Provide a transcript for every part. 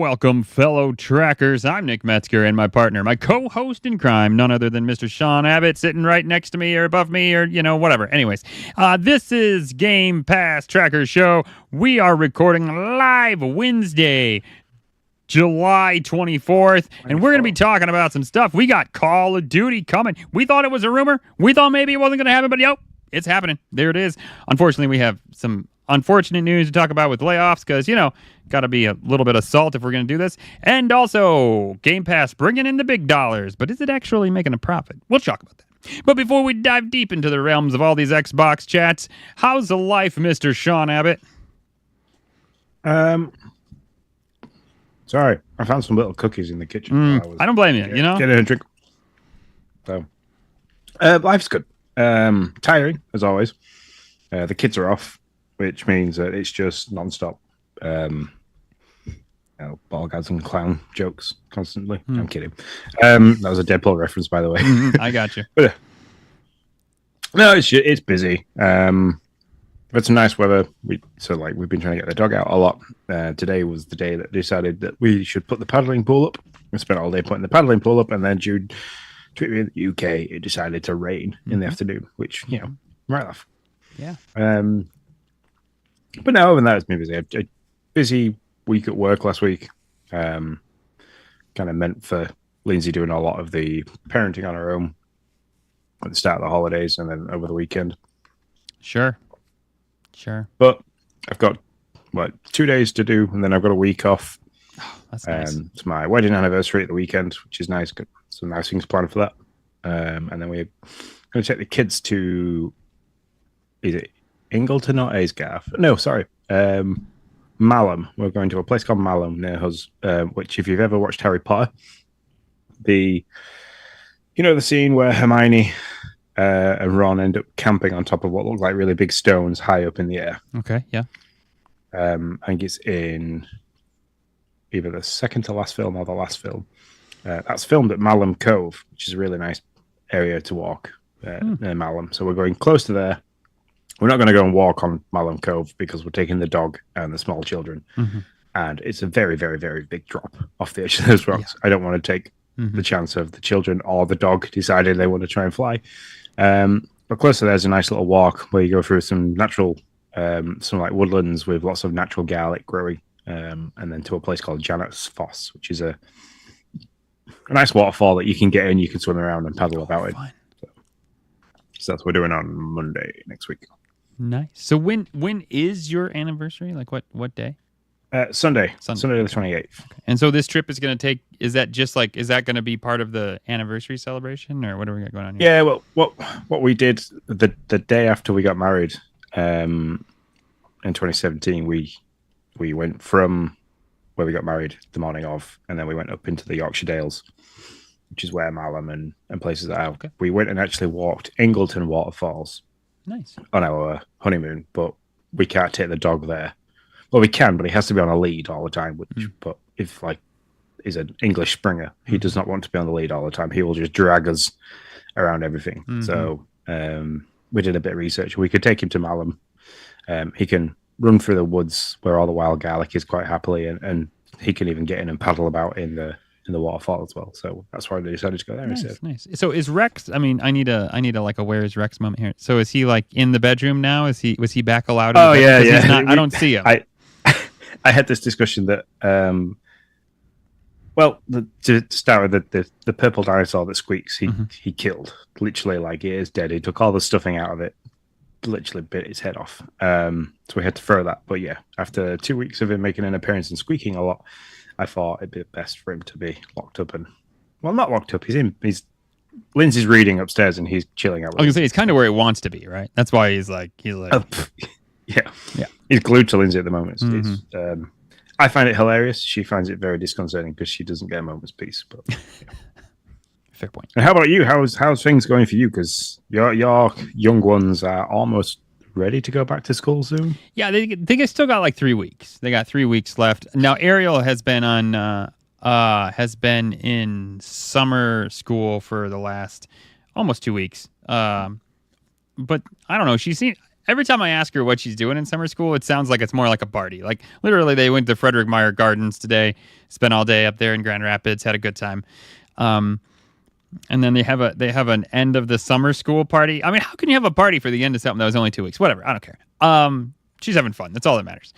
Welcome, fellow trackers. I'm Nick Metzger, and my partner, my co-host in crime, none other than Mr. Sean Abbott, sitting right next to me or above me or, whatever. Anyways, this is Game Pass Tracker Show. We are recording live Wednesday, July 24th, and we're going to be talking about some stuff. We got Call of Duty coming. We thought it was a rumor. We thought maybe it wasn't going to happen, but it's happening. There it is. Unfortunately, we have some unfortunate news to talk about with layoffs because, got to be a little bit of salt if we're going to do this. And also, Game Pass bringing in the big dollars, but is it actually making a profit? We'll talk about that. But before we dive deep into the realms of all these Xbox chats, how's the life, Mr. Sean Abbott? Sorry, I found some little cookies in the kitchen. I don't blame you, Getting a drink. So, life's good. Tiring, as always. The kids are off, which means that it's just non-stop ball gags and clown jokes constantly. I'm kidding. That was a Deadpool reference, by the way. I got you. But, no, it's busy. It's some nice weather. We've been trying to get the dog out a lot. Today was the day that decided that we should put the paddling pool up. We spent all day putting the paddling pool up, and then due to it in the UK, it decided to rain in the afternoon, which, right off. Yeah. But no, other than that, it's been busy. A busy week at work last week. Kind of meant for Lindsay doing a lot of the parenting on her own at the start of the holidays and then over the weekend. Sure. But I've got 2 days to do, and then I've got a week off. Oh, that's nice. It's my wedding anniversary at the weekend, which is nice. Got some nice things planned for that. And then we're going to take the kids to, is it Ingleton or Aysgarth? No, sorry. Malum. We're going to a place called Malum near us, which, if you've ever watched Harry Potter, the scene where Hermione and Ron end up camping on top of what look like really big stones high up in the air. Okay, yeah. I think it's in either the second to last film or the last film. That's filmed at Malum Cove, which is a really nice area to walk near Malum. So we're going close to there. We're not going to go and walk on Malum Cove because we're taking the dog and the small children. And it's a very, very, very big drop off the edge of those rocks. Yeah. I don't want to take the chance of the children or the dog deciding they want to try and fly. But close to there's a nice little walk where you go through some natural, some woodlands with lots of natural garlic growing, and then to a place called Janet's Foss, which is a nice waterfall that you can get in, you can swim around and paddle about it. So that's what we're doing on Monday next week. Nice. So when is your anniversary? Like what day? Sunday the 28th. Okay. And so this trip is going to take, is that going to be part of the anniversary celebration, or what are we got going on here? Yeah, well, what we did the day after we got married in 2017, we went from where we got married the morning of, and then we went up into the Yorkshire Dales, which is where Malum and places are. Okay. We went and actually walked Ingleton Waterfalls. Nice. On our honeymoon, but we can't take the dog there. Well, we can, but he has to be on a lead all the time. But if he's an English Springer, he does not want to be on the lead all the time. He will just drag us around everything. So we did a bit of research. We could take him to Malum. He can run through the woods where all the wild garlic is quite happily, and he can even get in and paddle about in the waterfall as well. So that's why they decided to go there. Nice. So is Rex? I mean, I need a where is Rex moment here. So is he in the bedroom now? Was he back allowed? Oh yeah. I don't see him. I had this discussion that to start with the purple dinosaur that squeaks, he killed, literally, it is dead. He took all the stuffing out of it, literally bit its head off. So we had to throw that. But yeah, after 2 weeks of him making an appearance and squeaking a lot, I thought it'd be best for him to be locked up not locked up. Lindsay's reading upstairs and he's chilling out. I was gonna say he's kind of where he wants to be, right? That's why he's like. Yeah. He's glued to Lindsay at the moment. I find it hilarious. She finds it very disconcerting because she doesn't get a moment's peace. But fair point. And how about you? How's things going for you? Because your young ones are almost ready to go back to school soon. Yeah, they still got 3 weeks. They got 3 weeks left. Now Ariel has been in summer school for the last almost 2 weeks. But I don't know. every time I ask her what she's doing in summer school, it sounds like it's more like a party. Like literally, they went to Frederick Meyer Gardens today, spent all day up there in Grand Rapids, had a good time. And then they have an end of the summer school party. I mean, how can you have a party for the end of something that was only 2 weeks? Whatever, I don't care. She's having fun. That's all that matters.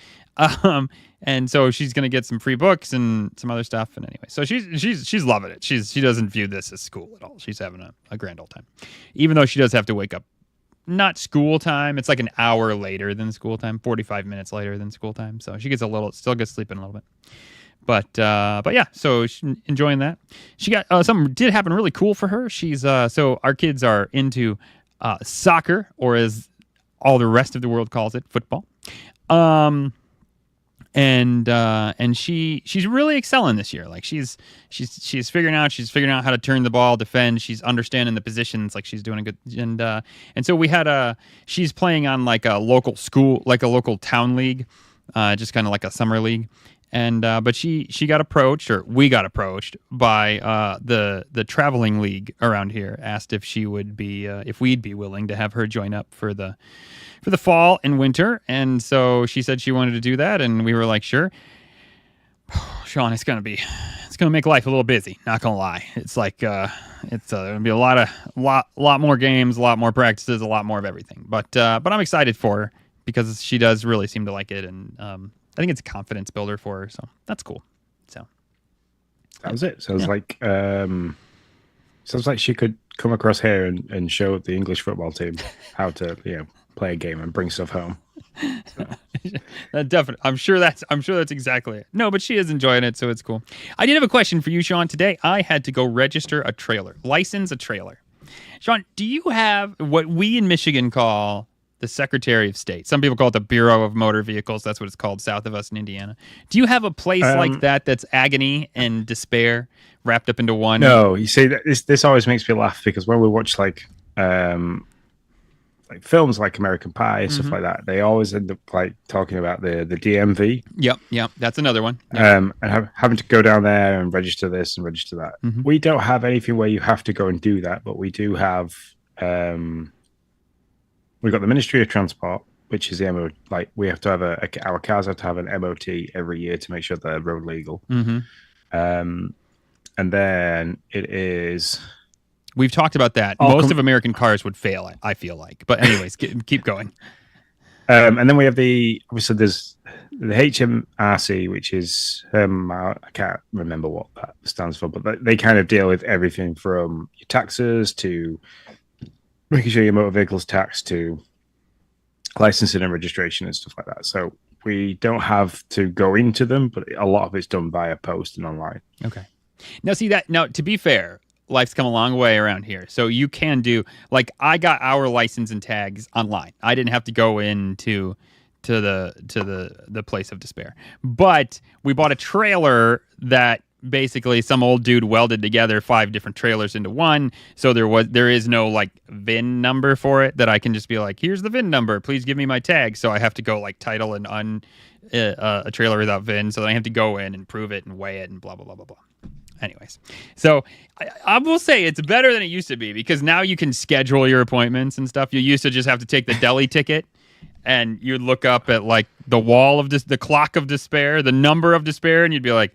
And so she's gonna get some free books and some other stuff. And anyway, so she's loving it. She doesn't view this as school at all. She's having a grand old time, even though she does have to wake up. Not school time. It's like an hour later than school time, 45 minutes later than school time. So she still gets sleeping a little bit. But yeah, so she's enjoying that. She got something did happen really cool for her. She's so our kids are into soccer, or as all the rest of the world calls it, football. And she's really excelling this year. Like she's figuring out how to turn the ball, defend. She's understanding the positions. Like she's doing a good. And so she's playing on like a local school, like a local town league, just kind of like a summer league. And but we got approached by the traveling league around here. Asked if we'd be willing to have her join up for the fall and winter. And so she said she wanted to do that, and we were like, sure. Sean, it's gonna make life a little busy. Not gonna lie, it's like it's gonna be a lot more games, a lot more practices, a lot more of everything. But I'm excited for her because she does really seem to like it, and I think it's a confidence builder for her, so that's cool. So that was it. Sounds like she could come across here and show the English football team how to play a game and bring stuff home. So. That definitely. I'm sure that's exactly it. No, but she is enjoying it, so it's cool. I did have a question for you, Sean. Today I had to go register license a trailer. Sean, do you have what we in Michigan call the Secretary of State? Some people call it the Bureau of Motor Vehicles. That's what it's called south of us in Indiana. Do you have a place like that's agony and despair wrapped up into one? No, you see, this always makes me laugh because when we watch like films like American Pie and stuff like that, they always end up like talking about the DMV. Yep, that's another one. Yep. And having to go down there and register this and register that. We don't have anything where you have to go and do that, but we do have. We've got the Ministry of Transport, which is the MOT. Like we have to have our cars have to have an MOT every year to make sure they're road legal. And then it is. We've talked about that. Most of American cars would fail it, I feel like. But anyways, keep going. And then we have obviously there's the HMRC, which is I can't remember what that stands for, but they kind of deal with everything from your taxes to making sure your motor vehicle's taxed to licensing and registration and stuff like that. So we don't have to go into them, but a lot of it's done via post and online. Okay. Now, to be fair, life's come a long way around here. So you can do, like, I got our license and tags online. I didn't have to go into the place of despair. But we bought a trailer that basically some old dude welded together 5 different trailers into one. So there is no like VIN number for it that I can just be like, here's the VIN number, please give me my tag. So I have to go like title and a trailer without VIN. So then I have to go in and prove it and weigh it and blah, blah, blah, blah, blah. Anyways, so I will say it's better than it used to be because now you can schedule your appointments and stuff. You used to just have to take the deli ticket and you'd look up at like the wall of the clock of despair, the number of despair, and you'd be like,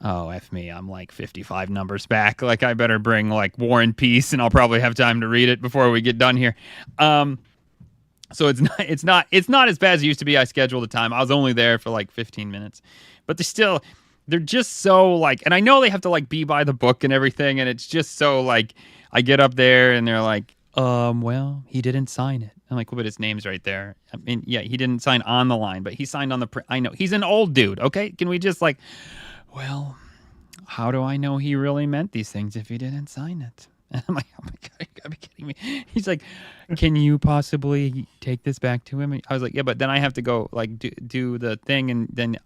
oh, F me, I'm like 55 numbers back. Like I better bring like War and Peace and I'll probably have time to read it before we get done here. So it's not as bad as it used to be. I scheduled the time. I was only there for like 15 minutes, but they're just so like, and I know they have to like be by the book and everything. And it's just so like, I get up there and they're like, well, he didn't sign it. I'm like, well, but his name's right there. I mean, yeah, he didn't sign on the line, but he signed on the print. I know he's an old dude. Okay. Can we just like, well, how do I know he really meant these things if he didn't sign it? And I'm like, oh my God, you gotta be kidding me. He's like, can you possibly take this back to him? I was like, yeah, but then I have to go like do the thing. And then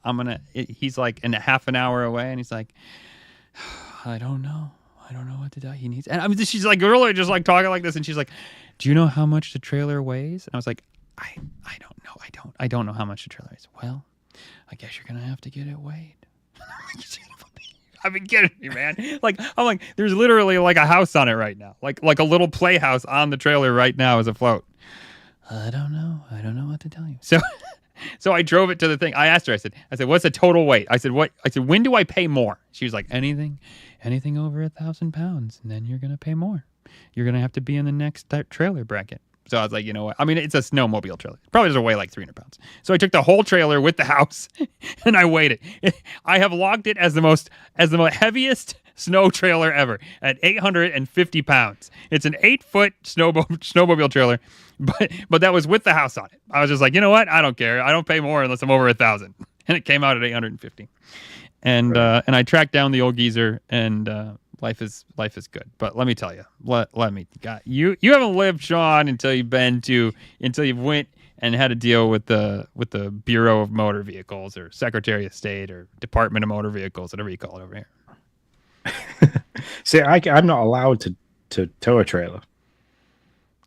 he's like in a half an hour away. And he's like, I don't know what to do. He needs, and I mean, she's like really just like talking like this. And she's like, do you know how much the trailer weighs? And I was like, I don't know. I don't know how much the trailer weighs. Well, I guess you're going to have to get it weighed. I've been kidding me, man. Like I'm like, there's literally like a house on it right now, like a little playhouse on the trailer right now is afloat. I don't know what to tell you. So I drove it to the thing. I asked her, I said, what's the total weight? I said, when do I pay more? She was like, anything over 1,000 pounds, and then you're going to pay more. You're going to have to be in the next trailer bracket. So I was like, you know what? I mean, it's a snowmobile trailer. It probably doesn't weigh like 300 pounds. So I took the whole trailer with the house and I weighed it. I have logged it as the heaviest snow trailer ever at 850 pounds. It's an 8-foot snowmobile trailer, but that was with the house on it. I was just like, you know what? I don't care. I don't pay more unless I'm over 1,000. And it came out at 850. And I tracked down the old geezer, and life is good. But let me tell you, you haven't lived, Sean, until you've went and had to deal with the Bureau of Motor Vehicles or Secretary of State or Department of Motor Vehicles, whatever you call it over here. See, I'm not allowed to tow a trailer.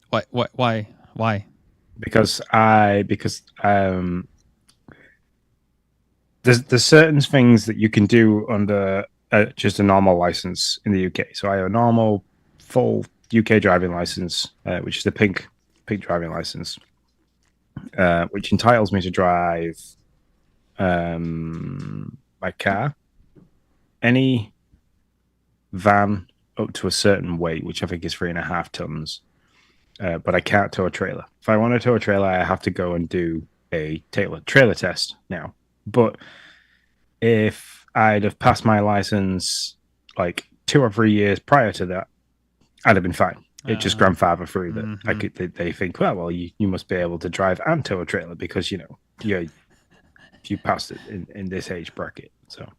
Why? Because there's certain things that you can do under just a normal license in the UK. So I have a normal full UK driving license, which is the pink driving license, which entitles me to drive my car, any van up to a certain weight, which I think is 3.5 tons. But I can't tow a trailer. If I want to tow a trailer, I have to go and do a trailer test now. But if I'd have passed my license like 2 or 3 years prior to that, I'd have been fine. It just grandfather through that. Mm-hmm. I could. They think, well, you must be able to drive and tow a trailer because you passed it in this age bracket. So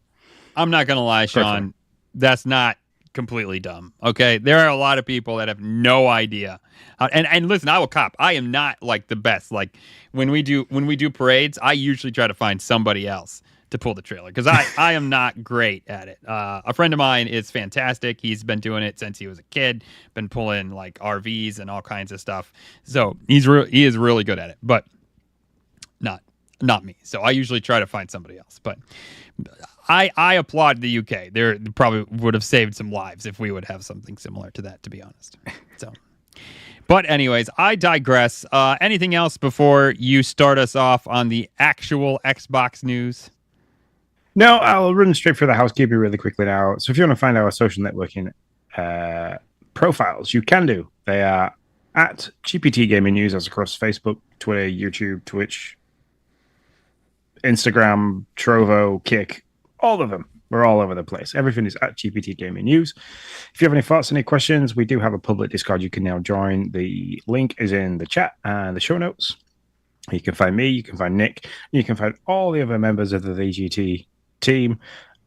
I'm not gonna lie, Sean. That's not completely dumb. Okay, there are a lot of people that have no idea. And listen, I will cop. I am not like the best. Like when we do parades, I usually try to find somebody else to pull the trailer because I am not great at it. A friend of mine is fantastic. He's been doing it since he was a kid. Been pulling like RVs and all kinds of stuff. So he is really good at it, but not me. So I usually try to find somebody else. But I applaud the UK. They probably would have saved some lives if we would have something similar to that, to be honest. So, but anyways, I digress. Anything else before you start us off on the actual Xbox news? No, I'll run straight through the housekeeping really quickly now. So if you want to find our social networking profiles, you can do. They are at GPT Gaming News, as across Facebook, Twitter, YouTube, Twitch, Instagram, Trovo, Kick, all of them. We're all over the place. Everything is at GPT Gaming News. If you have any thoughts, any questions, we do have a public Discord you can now join. The link is in the chat and the show notes. You can find me, you can find Nick, you can find all the other members of the VGT team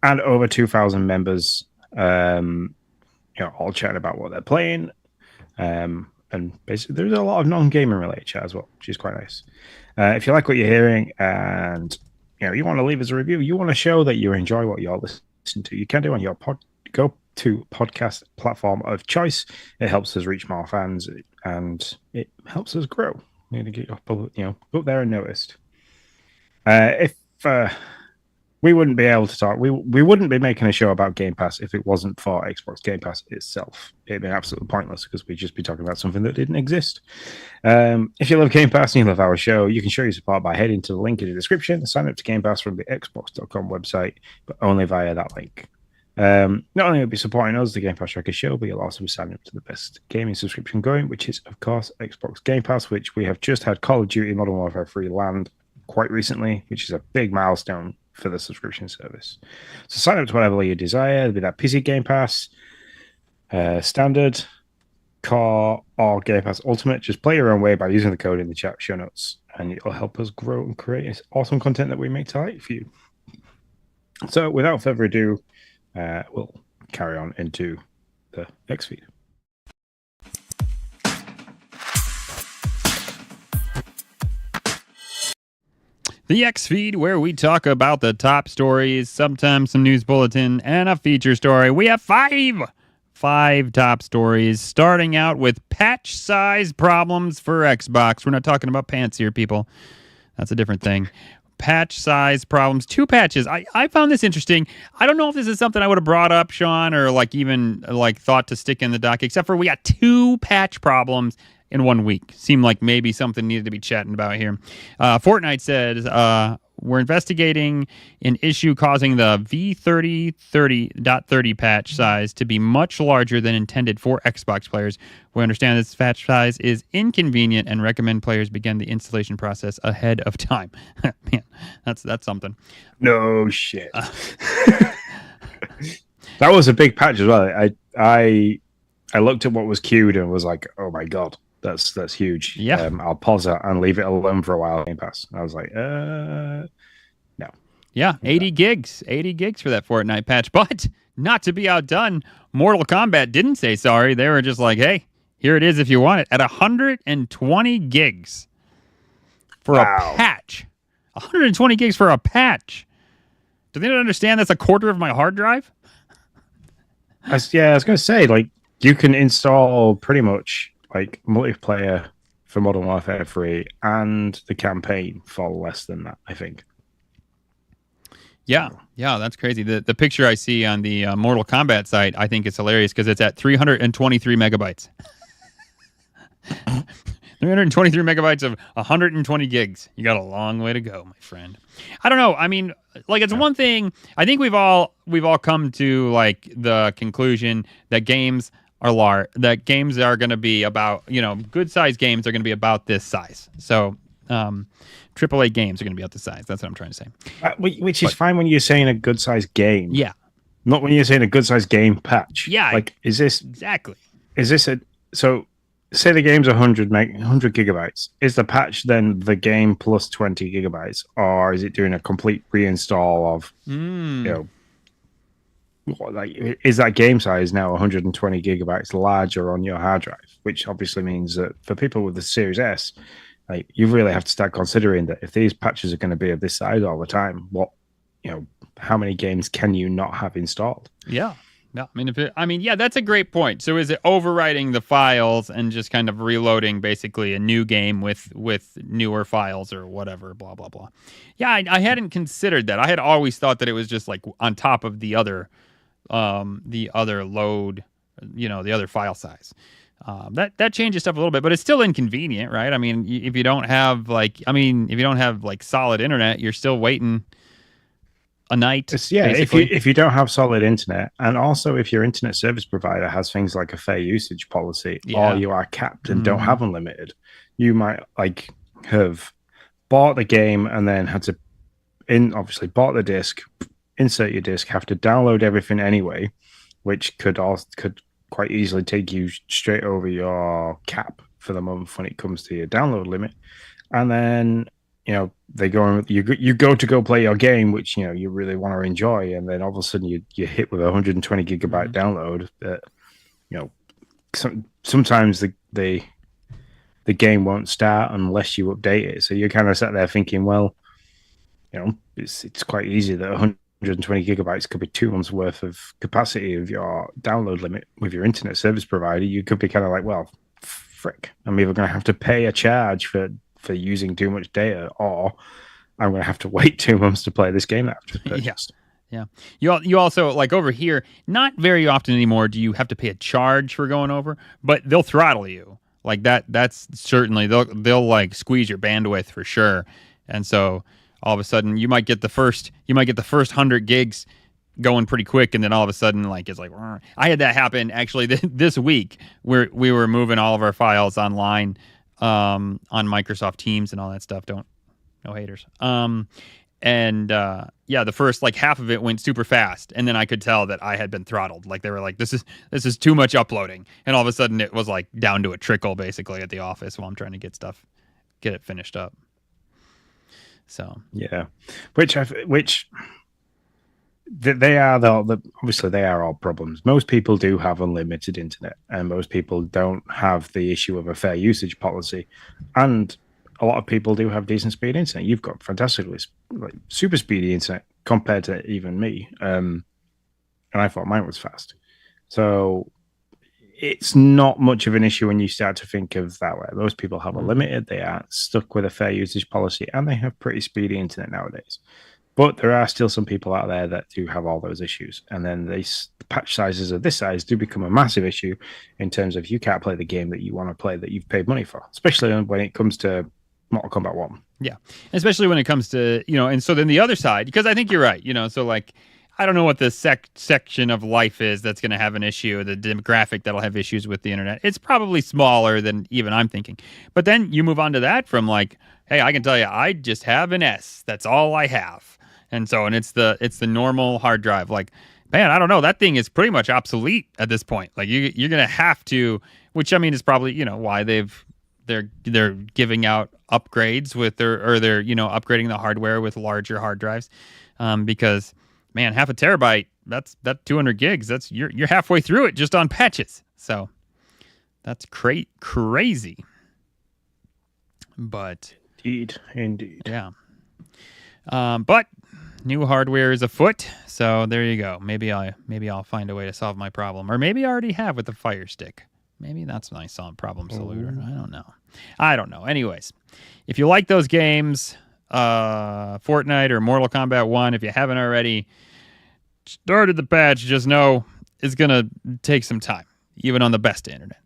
and over 2,000 members, all chatting about what they're playing. And basically, there's a lot of non-gaming related chat as well, which is quite nice. If you like what you're hearing and you want to leave us a review, you want to show that you enjoy what you're listening to, you can do on your go-to podcast platform of choice. It helps us reach more fans and it helps us grow. We need to get up there and noticed. If we wouldn't be able to talk, we wouldn't be making a show about Game Pass if it wasn't for Xbox Game Pass itself. It'd be absolutely pointless because we'd just be talking about something that didn't exist. If you love Game Pass and you love our show, you can show your support by heading to the link in the description, sign up to Game Pass from the Xbox.com website, but only via that link. Not only will you be supporting us, the Game Pass Tracker Show, but you'll also be signing up to the best gaming subscription going, which is, of course, Xbox Game Pass, which we have just had Call of Duty Modern Warfare 3 land quite recently, which is a big milestone for the subscription service. So sign up to whatever you desire. There'll be that PC Game Pass, Standard, Core, or Game Pass Ultimate. Just play your own way by using the code in the chat show notes, and it'll help us grow and create this awesome content that we make tonight for you. So without further ado, we'll carry on into the next feed. The X feed, where we talk about the top stories, sometimes some news bulletin, and a feature story. We have five top stories, starting out with patch size problems for Xbox. We're not talking about pants here, people. That's a different thing. Patch size problems. 2 patches. I found this interesting. I don't know if this is something I would have brought up, Sean, or even thought to stick in the doc, except for we got 2 patch problems in 1 week. Seemed like maybe something needed to be chatting about here. Fortnite says we're investigating an issue causing the V30.30 patch size to be much larger than intended for Xbox players. We understand this patch size is inconvenient and recommend players begin the installation process ahead of time. Man, that's something. No shit. That was a big patch as well. I looked at what was queued and was like, oh my god, that's huge. Yeah. I'll pause it and leave it alone for a while. Game Pass. I was like, no. Yeah, 80 gigs for that Fortnite patch. But not to be outdone, Mortal Kombat didn't say sorry. They were just like, hey, here it is if you want it at 120 gigs for a patch. 120 gigs for a patch. Do they not understand that's a quarter of my hard drive? I was going to say, like, you can install pretty much like multiplayer for Modern Warfare 3 and the campaign for less than that, I think. Yeah, that's crazy. The picture I see on the Mortal Kombat site, I think it's hilarious because it's at 323 megabytes. 323 megabytes of 120 gigs. You got a long way to go, my friend. I don't know. I mean, like, it's one thing. I think we've all come to like the conclusion that games are going to be about, good size games are going to be about this size. So, AAA games are going to be out this size. That's what I'm trying to say. Which is fine when you're saying a good size game. Yeah. Not when you're saying a good size game patch. Yeah. Like, is this exactly? So say the game's 100 gigabytes. Is the patch then the game plus 20 gigabytes, or is it doing a complete reinstall of like, is that game size now 120 gigabytes larger on your hard drive? Which obviously means that for people with the Series S, like, you really have to start considering that if these patches are going to be of this size all the time, how many games can you not have installed? Yeah. No, that's a great point. So is it overwriting the files and just kind of reloading basically a new game with newer files or whatever, blah, blah, blah. Yeah, I hadn't considered that. I had always thought that it was just like on top of the other load, the other file size. That changes stuff a little bit, but it's still inconvenient, right? I mean, if you don't have like solid internet, you're still waiting a night. If you don't have solid internet, and also if your internet service provider has things like a fair usage policy, or you are capped and don't have unlimited, you might like have bought the game and then had to obviously bought the disc, insert your disc, have to download everything anyway, which could quite easily take you straight over your cap for the month when it comes to your download limit. And then they go you go play your game, which you really want to enjoy, and then all of a sudden you hit with a 120 gigabyte download that sometimes the game won't start unless you update it. So you're kind of sat there thinking, well, it's quite easy that 120 gigabytes could be 2 months worth of capacity of your download limit with your internet service provider. You could be kind of like, well, frick, I'm either going to have to pay a charge for using too much data, or I'm going to have to wait 2 months to play this game that I've just purchased. Yeah. You also, like, over here, not very often anymore do you have to pay a charge for going over, but they'll throttle you. Like that's certainly, they'll like squeeze your bandwidth for sure. And so all of a sudden you might get the first 100 gigs going pretty quick, and then all of a sudden, like, it's like, I had that happen actually this week where we were moving all of our files online on Microsoft Teams and all that stuff. No haters. The first like half of it went super fast, and then I could tell that I had been throttled. Like, they were like, this is too much uploading, and all of a sudden it was like down to a trickle basically at the office while I'm trying to get it finished up. So yeah, which they are obviously they are all problems. Most people do have unlimited internet, and most people don't have the issue of a fair usage policy, and a lot of people do have decent speed internet. You've got fantastically super speedy internet compared to even me, and I thought mine was fast. So it's not much of an issue when you start to think of that way. Those people have unlimited, they are stuck with a fair usage policy, and they have pretty speedy internet nowadays. But there are still some people out there that do have all those issues. And then the patch sizes of this size do become a massive issue in terms of you can't play the game that you want to play that you've paid money for, especially when it comes to Mortal Kombat 1. Yeah, especially when it comes to, and so then the other side, because I think you're right, so like, I don't know what the section of life is that's going to have an issue, the demographic that'll have issues with the internet. It's probably smaller than even I'm thinking. But then you move on to that from like, hey, I can tell you, I just have an S. That's all I have. And it's the normal hard drive. Like, man, I don't know. That thing is pretty much obsolete at this point. Like you're going to have to, which I mean is probably, why they're giving out upgrades with they're upgrading the hardware with larger hard drives, because man, half a terabyte, that's 200 gigs. That's you're halfway through it just on patches. So that's crazy. But indeed. Yeah. But new hardware is afoot, so there you go. Maybe I'll find a way to solve my problem, or maybe I already have with the Fire Stick. Maybe that's a nice problem solution. I don't know. Anyways, if you like those games, Fortnite or Mortal Kombat 1, if you haven't already started the patch, just know it's going to take some time, even on the best internet.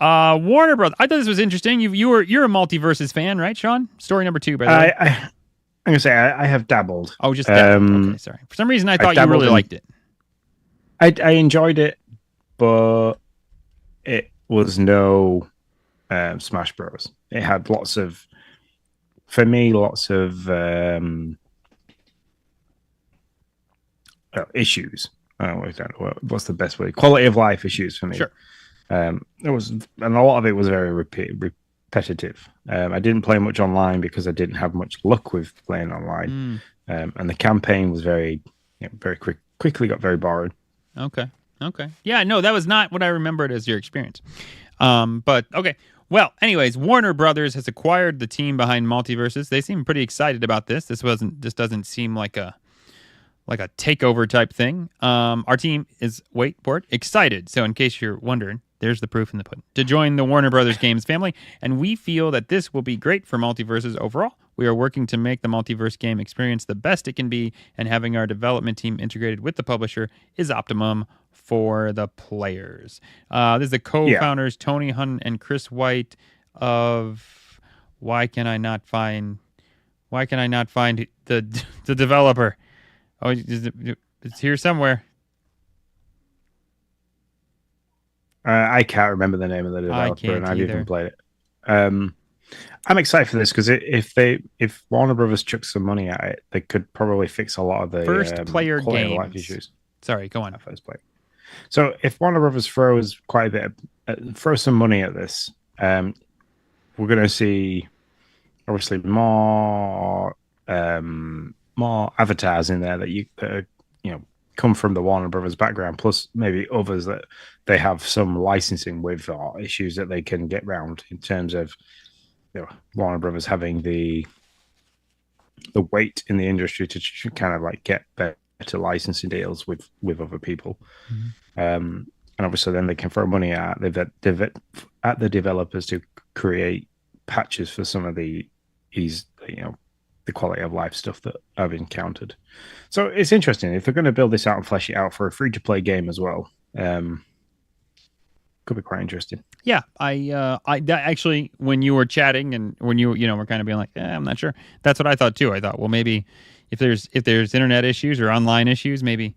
Warner Brothers. I thought this was interesting. You're a Multiverses fan, right, Sean? Story number 2, by the way. I'm going to say I have dabbled. Oh, just dabbled. Okay, sorry. For some reason, I thought you really liked it. I enjoyed it, but it was no Smash Bros. It had lots of issues. I don't know what's the best way. Quality of life issues for me. Sure. And a lot of it was very repetitive. I didn't play much online because I didn't have much luck with playing online. And the campaign was very quickly got very boring. Okay. Yeah, no, that was not what I remembered as your experience. But okay. Well, anyways, Warner Brothers has acquired the team behind Multiverses. They seem pretty excited about this. This doesn't seem like a takeover type thing. Our team is excited. So in case you're wondering, there's the proof in the pudding. To join the Warner Brothers Games family, and we feel that this will be great for Multiverses overall. We are working to make the Multiverse game experience the best it can be, and having our development team integrated with the publisher is optimum for the players. This is the co-founders, Tony Hunt and Chris White of Why Can I Not Find the developer? Oh, it's here somewhere. I can't remember the name of the developer, and I've even played it. I'm excited for this because if Warner Brothers chucks some money at it, they could probably fix a lot of the first player games life issues. Sorry, go on. First player. So if Warner Brothers throws quite a bit, throw some money at this, we're going to see obviously more avatars in there that come from the Warner Brothers background, plus maybe others that they have some licensing with or issues that they can get round in terms of Warner Brothers having the weight in the industry to kind of like get better licensing deals with other people. And obviously then they can throw money at the developers to create patches for some of the quality of life stuff that I've encountered. So it's interesting if they're going to build this out and flesh it out for a free-to-play game as well. Could be quite interesting. Yeah, I actually, when you were chatting and when you were kind of being like, I'm not sure. That's what I thought too. I thought, well, maybe if there's internet issues or online issues, maybe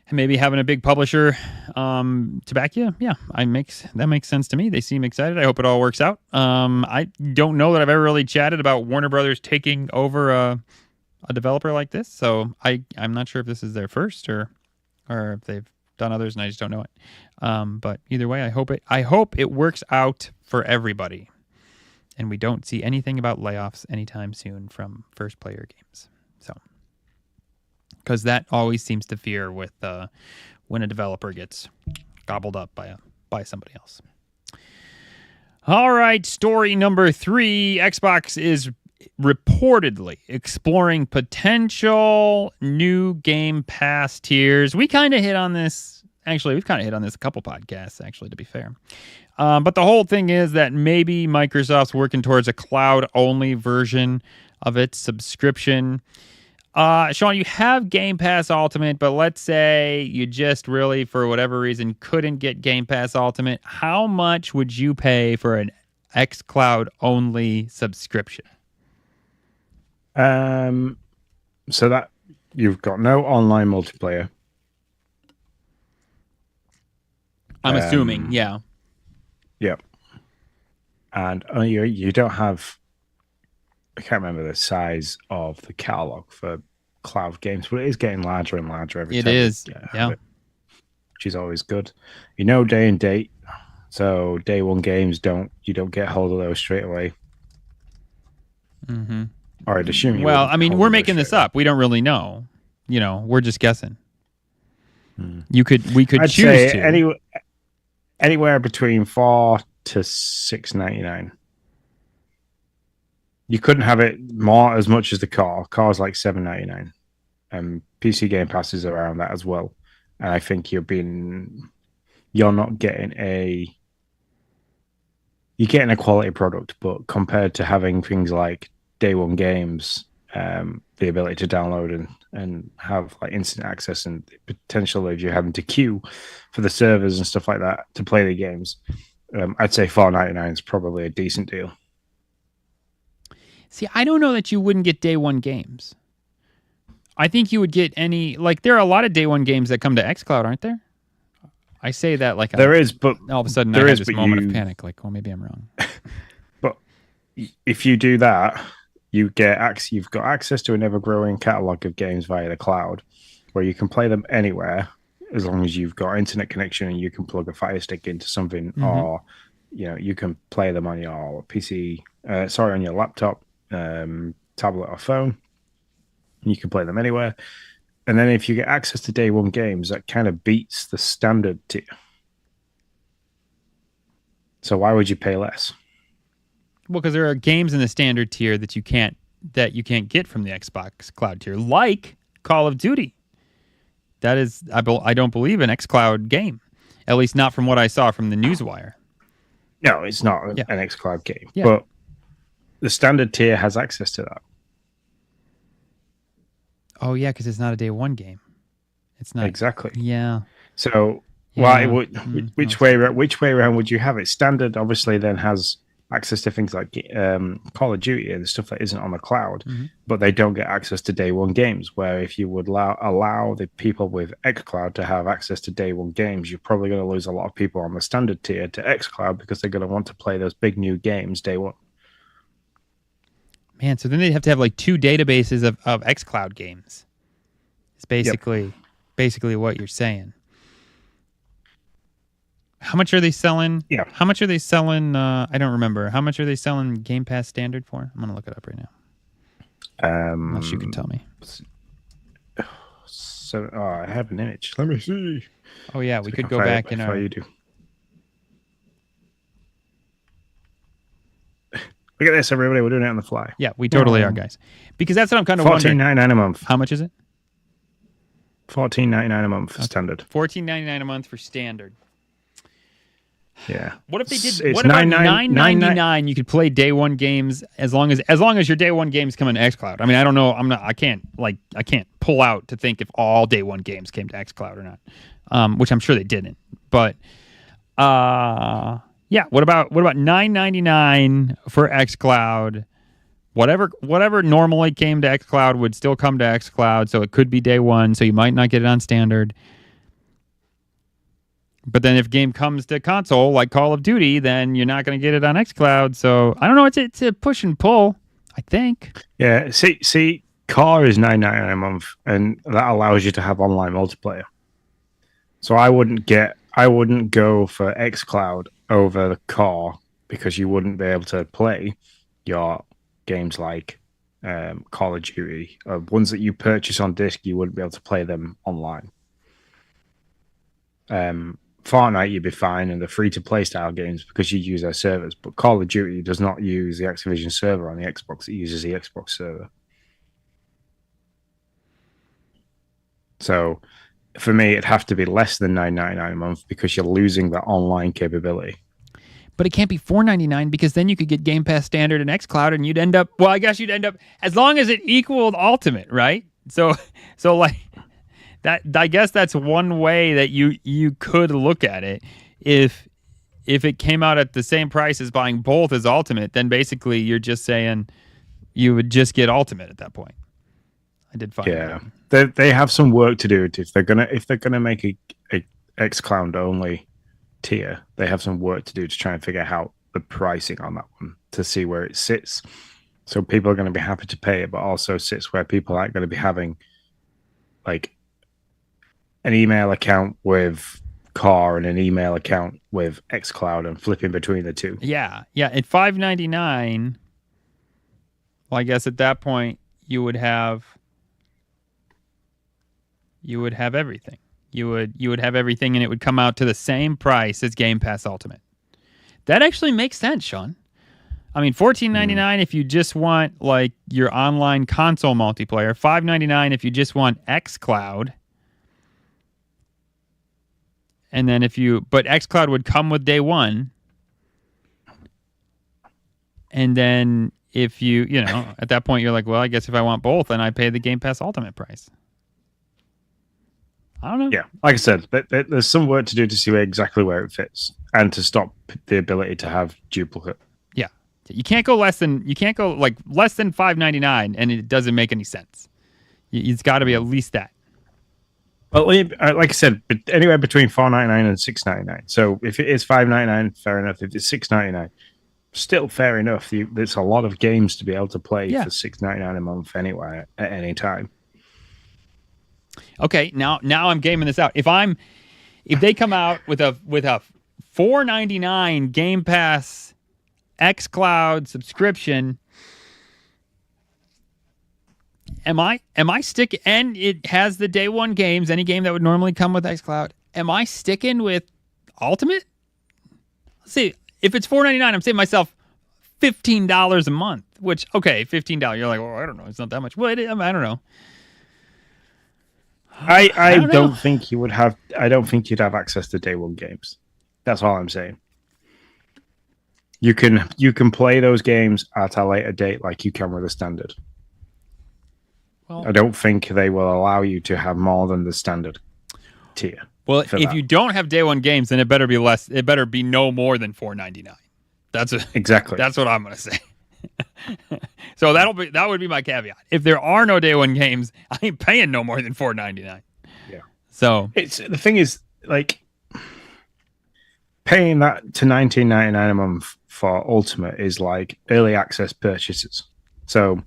having a big publisher to back you, that makes sense to me. They seem excited. I hope it all works out. I don't know that I've ever really chatted about Warner Brothers taking over a developer like this, so I'm not sure if this is their first or if they've done others and I just don't know it. But either way, I hope it works out for everybody, and we don't see anything about layoffs anytime soon from first player games. So. Because that always seems to fear with when a developer gets gobbled up by somebody else. All right, story number 3. Xbox is reportedly exploring potential new Game Pass tiers. We kind of hit on this. Actually, we've kind of hit on this a couple podcasts, actually, to be fair. But the whole thing is that maybe Microsoft's working towards a cloud-only version of its subscription. Sean, you have Game Pass Ultimate, but let's say you just really, for whatever reason, couldn't get Game Pass Ultimate. How much would you pay for an xCloud only subscription? So that you've got no online multiplayer. I'm assuming, yeah. Yep. And you don't have. I can't remember the size of the catalog for cloud games, but it is getting larger and larger every time. It is, yeah. Which is always good. Day and date, so day one games you don't get hold of those straight away. Mm-hmm. Or I'd assume. Well, I mean, we're making this up. We don't really know. We're just guessing. We could I'd choose say to anywhere between $4 to $6.99. You couldn't have it as much as the car. Car's like $7.99, and PC Game Pass is around that as well. And I think you're not getting you're getting a quality product, but compared to having things like day one games, the ability to download and have like instant access, and the potential of you having to queue for the servers and stuff like that to play the games, I'd say $4.99 is probably a decent deal. See, I don't know that you wouldn't get day one games. I think you would get there are a lot of day one games that come to xCloud, aren't there? I say that like there is, but all of a sudden I had this moment of panic, like, well, maybe I'm wrong. But if you do that, you've got access to an ever-growing catalog of games via the cloud, where you can play them anywhere as long as you've got internet connection and you can plug a Fire Stick into something, or you can play them on your PC, on your laptop, tablet or phone. You can play them anywhere. And then if you get access to day one games, that kind of beats the standard tier. So why would you pay less? Well, because there are games in the standard tier that you can't get from the Xbox Cloud tier, like Call of Duty. That is, I don't believe, an xCloud game, at least not from what I saw from the Newswire. No, it's not an xCloud game, yeah. But the standard tier has access to that. Oh yeah, because it's not a day one game. It's not exactly. Yeah. So why which way around would you have it? Standard obviously then has access to things like Call of Duty and stuff that isn't on the cloud, but they don't get access to day one games. Where if you would allow the people with xCloud to have access to day one games, you're probably going to lose a lot of people on the standard tier to xCloud because they're going to want to play those big new games day one. Man, so then they'd have to have like two databases of xCloud games. It's basically what you're saying. How much are they selling? Yeah. How much are they selling? I don't remember. How much are they selling Game Pass Standard for? I'm going to look it up right now. Unless you can tell me. So I have an image. Let me see. Oh, yeah. We could go back in our... You do. Look at this, everybody. We're doing it on the fly. Yeah, we totally are, guys. Because that's what I'm kind of wondering. $14.99 a month. How much is it? $14.99 a month for standard. $14.99 a month for standard. Yeah. What if they did? What about $9.99? You could play day one games as long as your day one games come into xCloud. I mean, I don't know. I can't pull out to think if all day one games came to xCloud or not. Which I'm sure they didn't. But yeah. What about $9.99 for xCloud? Whatever normally came to xCloud would still come to xCloud, so it could be day one. So you might not get it on standard. But then if game comes to console like Call of Duty, then you're not going to get it on xCloud. So I don't know. It's a push and pull, I think. Yeah. See, Car is $9.99 a month, and that allows you to have online multiplayer. So I wouldn't go for xCloud over the Car because you wouldn't be able to play your games like Call of Duty, ones that you purchase on disc. You wouldn't be able to play them online. Fortnite, you'd be fine, and the free-to-play style games because you use their servers. But Call of Duty does not use the Activision server on the Xbox; it uses the Xbox server. So, for me, it'd have to be less than $9.99 a month because you're losing that online capability. But it can't be $4.99 because then you could get Game Pass Standard and xCloud, and you'd end up. Well, I guess you'd end up as long as it equaled Ultimate, right? So like that. I guess that's one way that you could look at it. If it came out at the same price as buying both as Ultimate, then basically you're just saying you would just get Ultimate at that point. I did find. Yeah, they have some work to do if they're gonna make a xCloud only tier. They have some work to do to try and figure out the pricing on that one to see where it sits. So people are going to be happy to pay it, but also sits where people aren't going to be having like an email account with Core and an email account with xCloud and flipping between the two. Yeah. At $5.99, well, I guess at that point you would have everything. You would have everything, and it would come out to the same price as Game Pass Ultimate. That actually makes sense, Sean. I mean, $14.99 if you just want like your online console multiplayer, $5.99 if you just want xCloud, and then but xCloud would come with day one, and then if you at that point you're like, well, I guess if I want both, then I pay the Game Pass Ultimate price. I don't know. Yeah, like I said, there's some work to do to see exactly where it fits and to stop the ability to have duplicate. Yeah, you can't go less than $5.99, and it doesn't make any sense. It's got to be at least that. Well, like I said, anywhere between $4.99 and $6.99. So if it is $5.99, fair enough. If it's $6.99, still fair enough. There's a lot of games to be able to play for $6.99 a month anyway at any time. Okay, now I'm gaming this out. If they come out with a $4.99 Game Pass xCloud subscription, am I sticking? And it has the day one games, any game that would normally come with xCloud. Am I sticking with Ultimate? Let's see, if it's $4.99, I'm saving myself $15 a month. Which, okay, $15. You're like, well, I don't know, it's not that much. Well, I don't know. I don't think you would have. I don't think you'd have access to day one games. That's all I'm saying. You can play those games at a later date, like you can with a standard. Well, I don't think they will allow you to have more than the standard tier. Well, if you don't have day one games, then it better be less. It better be no more than $4.99. Exactly. That's what I'm going to say. So that would be my caveat. If there are no day one games, I ain't paying no more than $4.99. Yeah. So the thing is, like, paying that to $19.99 a month for Ultimate is like early access purchases. So,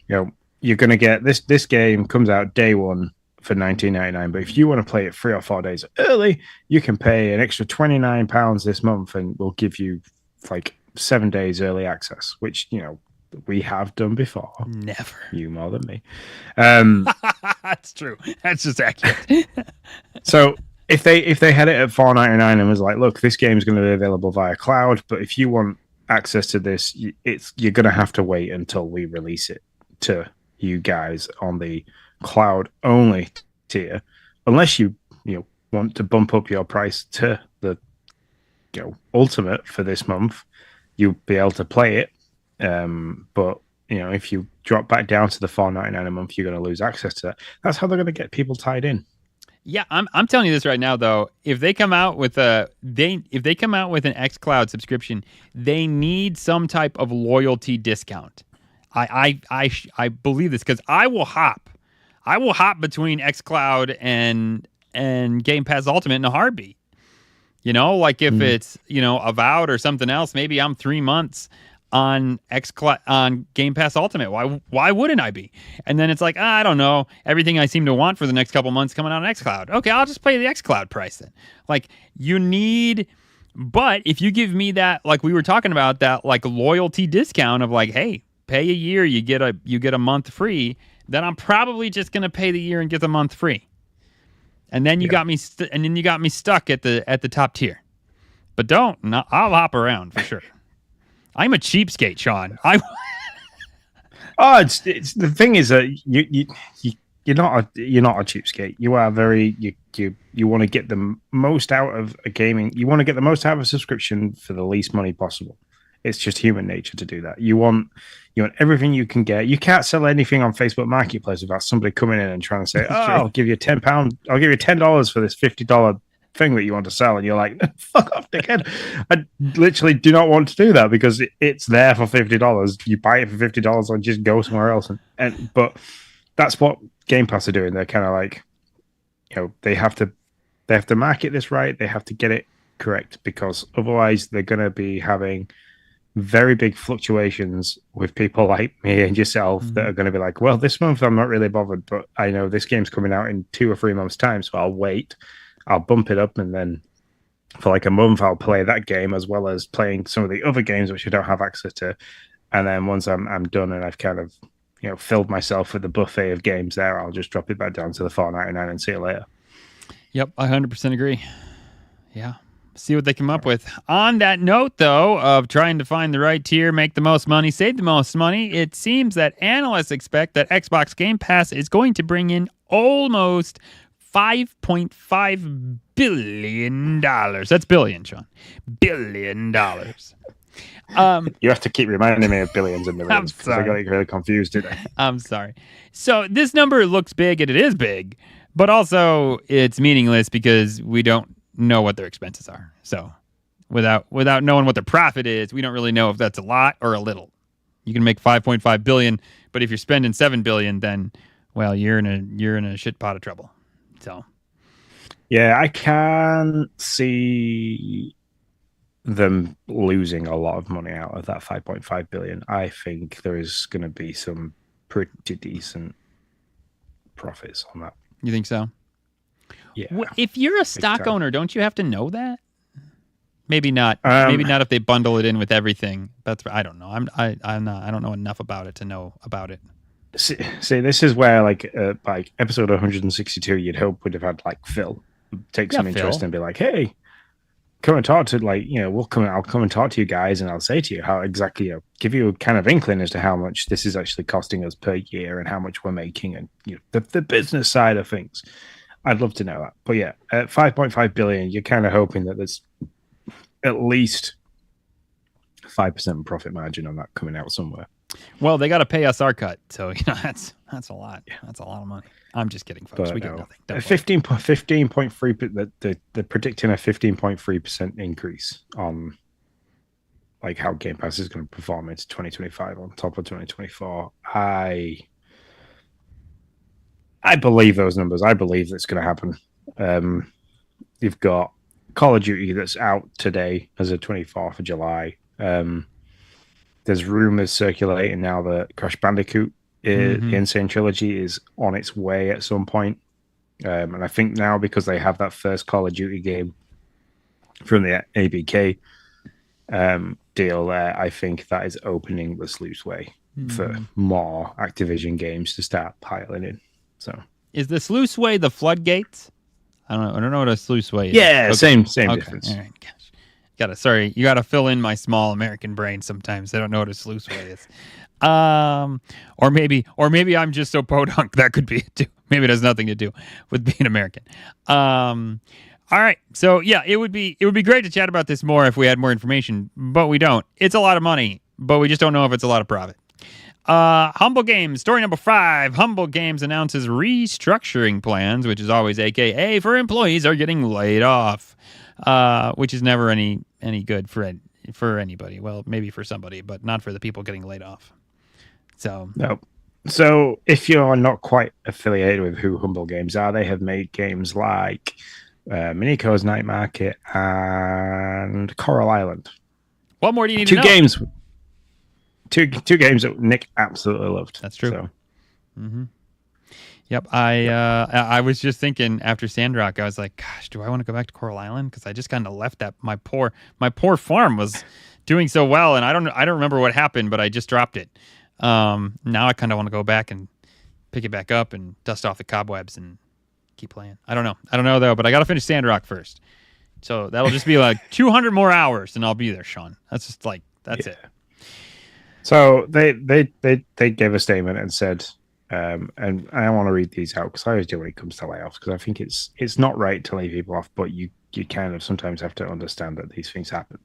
you're going to get this game comes out day one for $19.99, but if you want to play it 3 or 4 days early, you can pay an extra £29 this month, and we'll give you like 7 days early access, which we have done before. Never. You more than me. That's true. That's just accurate. So if they had it at $4.99 and was like, look, this game is going to be available via cloud, but if you want access to this, you're going to have to wait until we release it to you guys on the cloud only tier, unless you want to bump up your price to the Ultimate for this month. You'll be able to play it, but if you drop back down to the $4.99 a month, you're going to lose access to that. That's how they're going to get people tied in. Yeah, I'm telling you this right now, though. If they come out with an xCloud subscription, they need some type of loyalty discount. I believe this because I will hop between xCloud and Game Pass Ultimate in a heartbeat. Like if it's Avowed or something else, maybe I'm 3 months on on Game Pass Ultimate. Why wouldn't I be? And then it's like, I don't know, everything I seem to want for the next couple months coming out on xCloud. Okay, I'll just pay the xCloud price then. Like but if you give me that, like we were talking about, that like loyalty discount of like, hey, pay a year, you get a month free, then I'm probably just gonna pay the year and get the month free. And then you got me, stuck at the top tier. But I'll hop around for sure. I'm a cheapskate, Sean. It's the thing is that you're not a cheapskate. You are very you want to get the most out of a gaming. You want to get the most out of a subscription for the least money possible. It's just human nature to do that. You want everything you can get. You can't sell anything on Facebook Marketplace without somebody coming in and trying to say, "Oh, I'll give you £10. I'll give you $10 for this $50 thing that you want to sell," and you're like, "Fuck off, dickhead!" I literally do not want to do that because it's there for $50. You buy it for $50 and just go somewhere else. But that's what Game Pass are doing. They're kind of like, they have to market this right. They have to get it correct because otherwise they're going to be having very big fluctuations with people like me and yourself that are going to be like, well, this month I'm not really bothered, but I know this game's coming out in 2 or 3 months' time, so I'll wait. I'll bump it up, and then for like a month I'll play that game as well as playing some of the other games which I don't have access to. And then once I'm done and I've kind of filled myself with the buffet of games there, I'll just drop it back down to the $4.99 and see you later. Yep, I 100% agree. Yeah. See what they come up with. On that note, though, of trying to find the right tier, make the most money, save the most money, it seems that analysts expect that Xbox Game Pass is going to bring in almost $5.5 billion. That's billion, Sean. $1 billion. You have to keep reminding me of billions and millions because I got really confused today. I'm sorry. So this number looks big, and it is big, but also it's meaningless because we don't know what their expenses are. So without knowing what their profit is, we don't really know if that's a lot or a little. You can make 5.5 billion, but if you're spending 7 billion, then well, you're in a shit pot of trouble. So yeah, I can see them losing a lot of money out of that 5.5 billion. I think there is going to be some pretty decent profits on that. You think so? Yeah. If you're a stock owner, don't you have to know that? Maybe not. Maybe not if they bundle it in with everything. I don't know. I don't know enough about it to know about it. See, this is where like episode 162, you'd hope would have had like Phil take some interest and be like, "Hey, come and talk to I'll come and talk to you guys, and I'll say to you how exactly give you a kind of inkling as to how much this is actually costing us per year and how much we're making and the business side of things." I'd love to know that. But yeah, at 5.5 billion, you're kind of hoping that there's at least 5% profit margin on that coming out somewhere. Well, they got to pay us our cut, so that's a lot. Yeah. That's a lot of money. I'm just kidding, folks. We get nothing. 15.3. They're predicting a 15.3% increase on like how Game Pass is going to perform into 2025 on top of 2024. I believe those numbers. I believe that's going to happen. You've got Call of Duty that's out today as of 24th of July. There's rumors circulating now that Crash Bandicoot, the Insane Trilogy, is on its way at some point. And I think now because they have that first Call of Duty game from the ABK deal there, I think that is opening the sluice way for more Activision games to start piling in. So is the sluice way the floodgates? I don't know what a sluice way is. Yeah, okay. Same difference. All right. Gosh. You gotta fill in my small American brain sometimes. I don't know what a sluice way is. Or maybe I'm just so podunk. That could be it too. Maybe it has nothing to do with being American. All right. So yeah, it would be great to chat about this more if we had more information, but we don't. It's a lot of money, but we just don't know if it's a lot of profit. Humble Games, story number 5. Humble Games announces restructuring plans, which is always AKA for employees are getting laid off, which is never any good for anybody. Well, maybe for somebody, but not for the people getting laid off. So no. So if you're not quite affiliated with who Humble Games are, they have made games like Mineko's Night Market and Coral Island. What more do you need to know? Two games that Nick absolutely loved. That's true. So. Yep. I was just thinking after Sandrock, I was like, gosh, do I want to go back to Coral Island? Because I just kind of left that my poor farm was doing so well, and I don't remember what happened, but I just dropped it. Now I kind of want to go back and pick it back up and dust off the cobwebs and keep playing. I don't know though, but I got to finish Sandrock first. So that'll just be like 200 more hours, and I'll be there, Sean. That's just like that's it. So they gave a statement and said and I want to read these out because I always do when it comes to layoffs, because I think it's not right to lay people off, but you kind of sometimes have to understand that these things happen.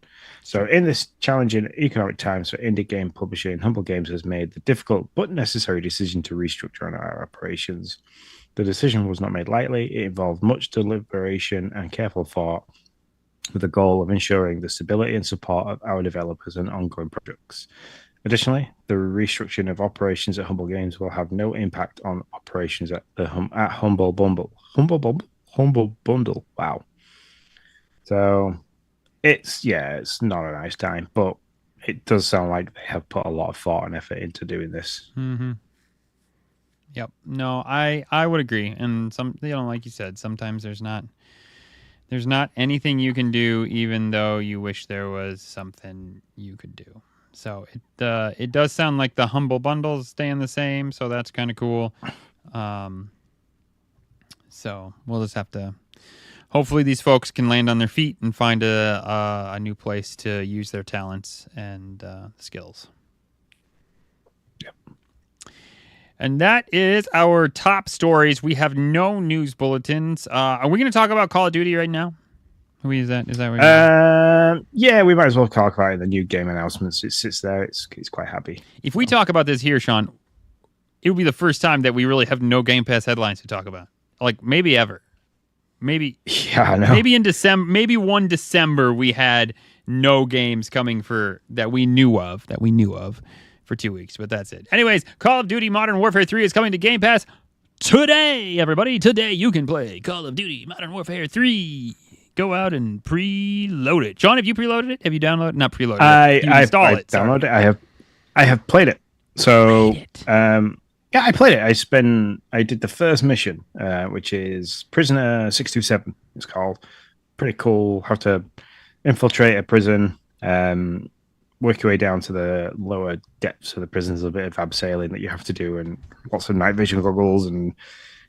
So in this challenging economic times for indie game publishing, Humble Games has made the difficult but necessary decision to restructure our operations. The decision was not made lightly. It involved much deliberation and careful thought, with the goal of ensuring the stability and support of our developers and ongoing projects. Additionally, the restructuring of operations at Humble Games will have no impact on operations at Humble Bundle. Humble Bundle. Wow. So it's not a nice time, but it does sound like they have put a lot of thought and effort into doing this. Mm-hmm. Yep. No, I would agree. And like you said, sometimes there's not anything you can do, even though you wish there was something you could do. So it does sound like the Humble Bundles staying the same, so that's kind of cool. So we'll just have to. Hopefully, these folks can land on their feet and find a new place to use their talents and skills. Yep. And that is our top stories. We have no news bulletins. Are we going to talk about Call of Duty right now? Is that what yeah, we might as well talk about the new game announcements. It sits there. It's quite happy. If we talk about this here, Sean, it will be the first time that we really have no Game Pass headlines to talk about. Like, maybe ever. Maybe. Yeah, I know. Maybe in December, maybe 1 December, we had no games coming that we knew of for 2 weeks, but that's it. Anyways, Call of Duty Modern Warfare 3 is coming to Game Pass today, everybody. Today you can play Call of Duty Modern Warfare 3. Go out and preload it. Sean, have you preloaded it? Have you downloaded it? Not preloaded it. I downloaded it. I have played it. So yeah, I played it. I did the first mission, which is Prisoner 627. It's called. Pretty cool. Have to infiltrate a prison, work your way down to the lower depths of the prison. There's a bit of abseiling that you have to do, and lots of night vision goggles and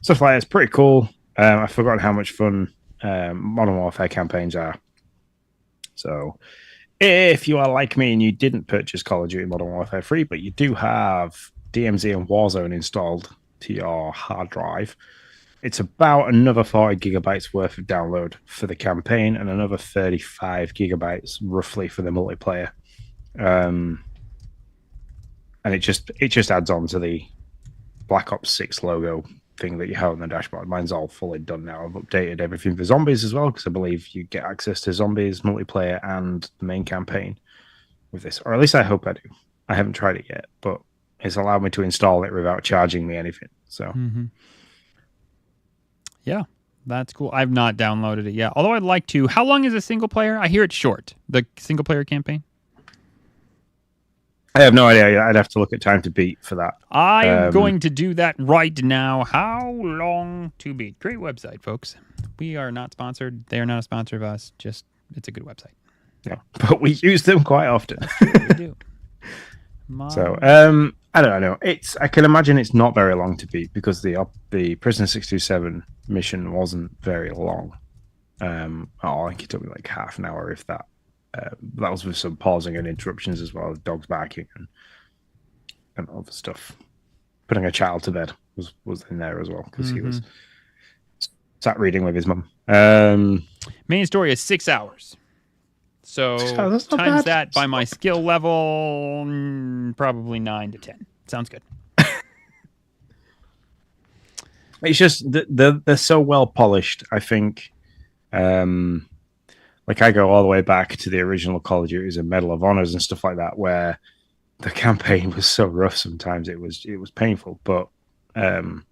stuff like that. It's pretty cool. I've forgotten how much fun Modern Warfare campaigns are. So if you are like me and you didn't purchase Call of Duty Modern Warfare 3, but you do have DMZ and Warzone installed to your hard drive, it's about another 40 gigabytes worth of download for the campaign and another 35 gigabytes roughly for the multiplayer. And it just adds on to the Black Ops 6 logo thing that you have on the dashboard. Mine's all fully done now. I've updated everything for zombies as well, because I believe you get access to zombies, multiplayer, and the main campaign with this. Or at least I hope I do. I haven't tried it yet, but it's allowed me to install it without charging me anything. So yeah, that's cool. I've not downloaded it yet, although I'd like to. How long is a single player? I hear it's short, the single player campaign. I have no idea. I'd have to look at Time to Beat for that. I am going to do that right now. How long to beat? Great website, folks. We are not sponsored. They are not a sponsor of us. Just, it's a good website. Yeah, but we use them quite often. We do. So, I don't know. I can imagine it's not very long to beat, because the Prisoner 627 mission wasn't very long. I think it took me like half an hour, if that. That was with some pausing and interruptions, as well as dogs barking and other stuff. Putting a child to bed was in there as well, because he was sat reading with his mum. Main story is 6 hours. So times that by my skill level, probably 9 to 10. Sounds good. It's just they're so well polished. I think, like, I go all the way back to the original Call of Duty and Medal of Honors and stuff like that, where the campaign was so rough sometimes it was painful. But it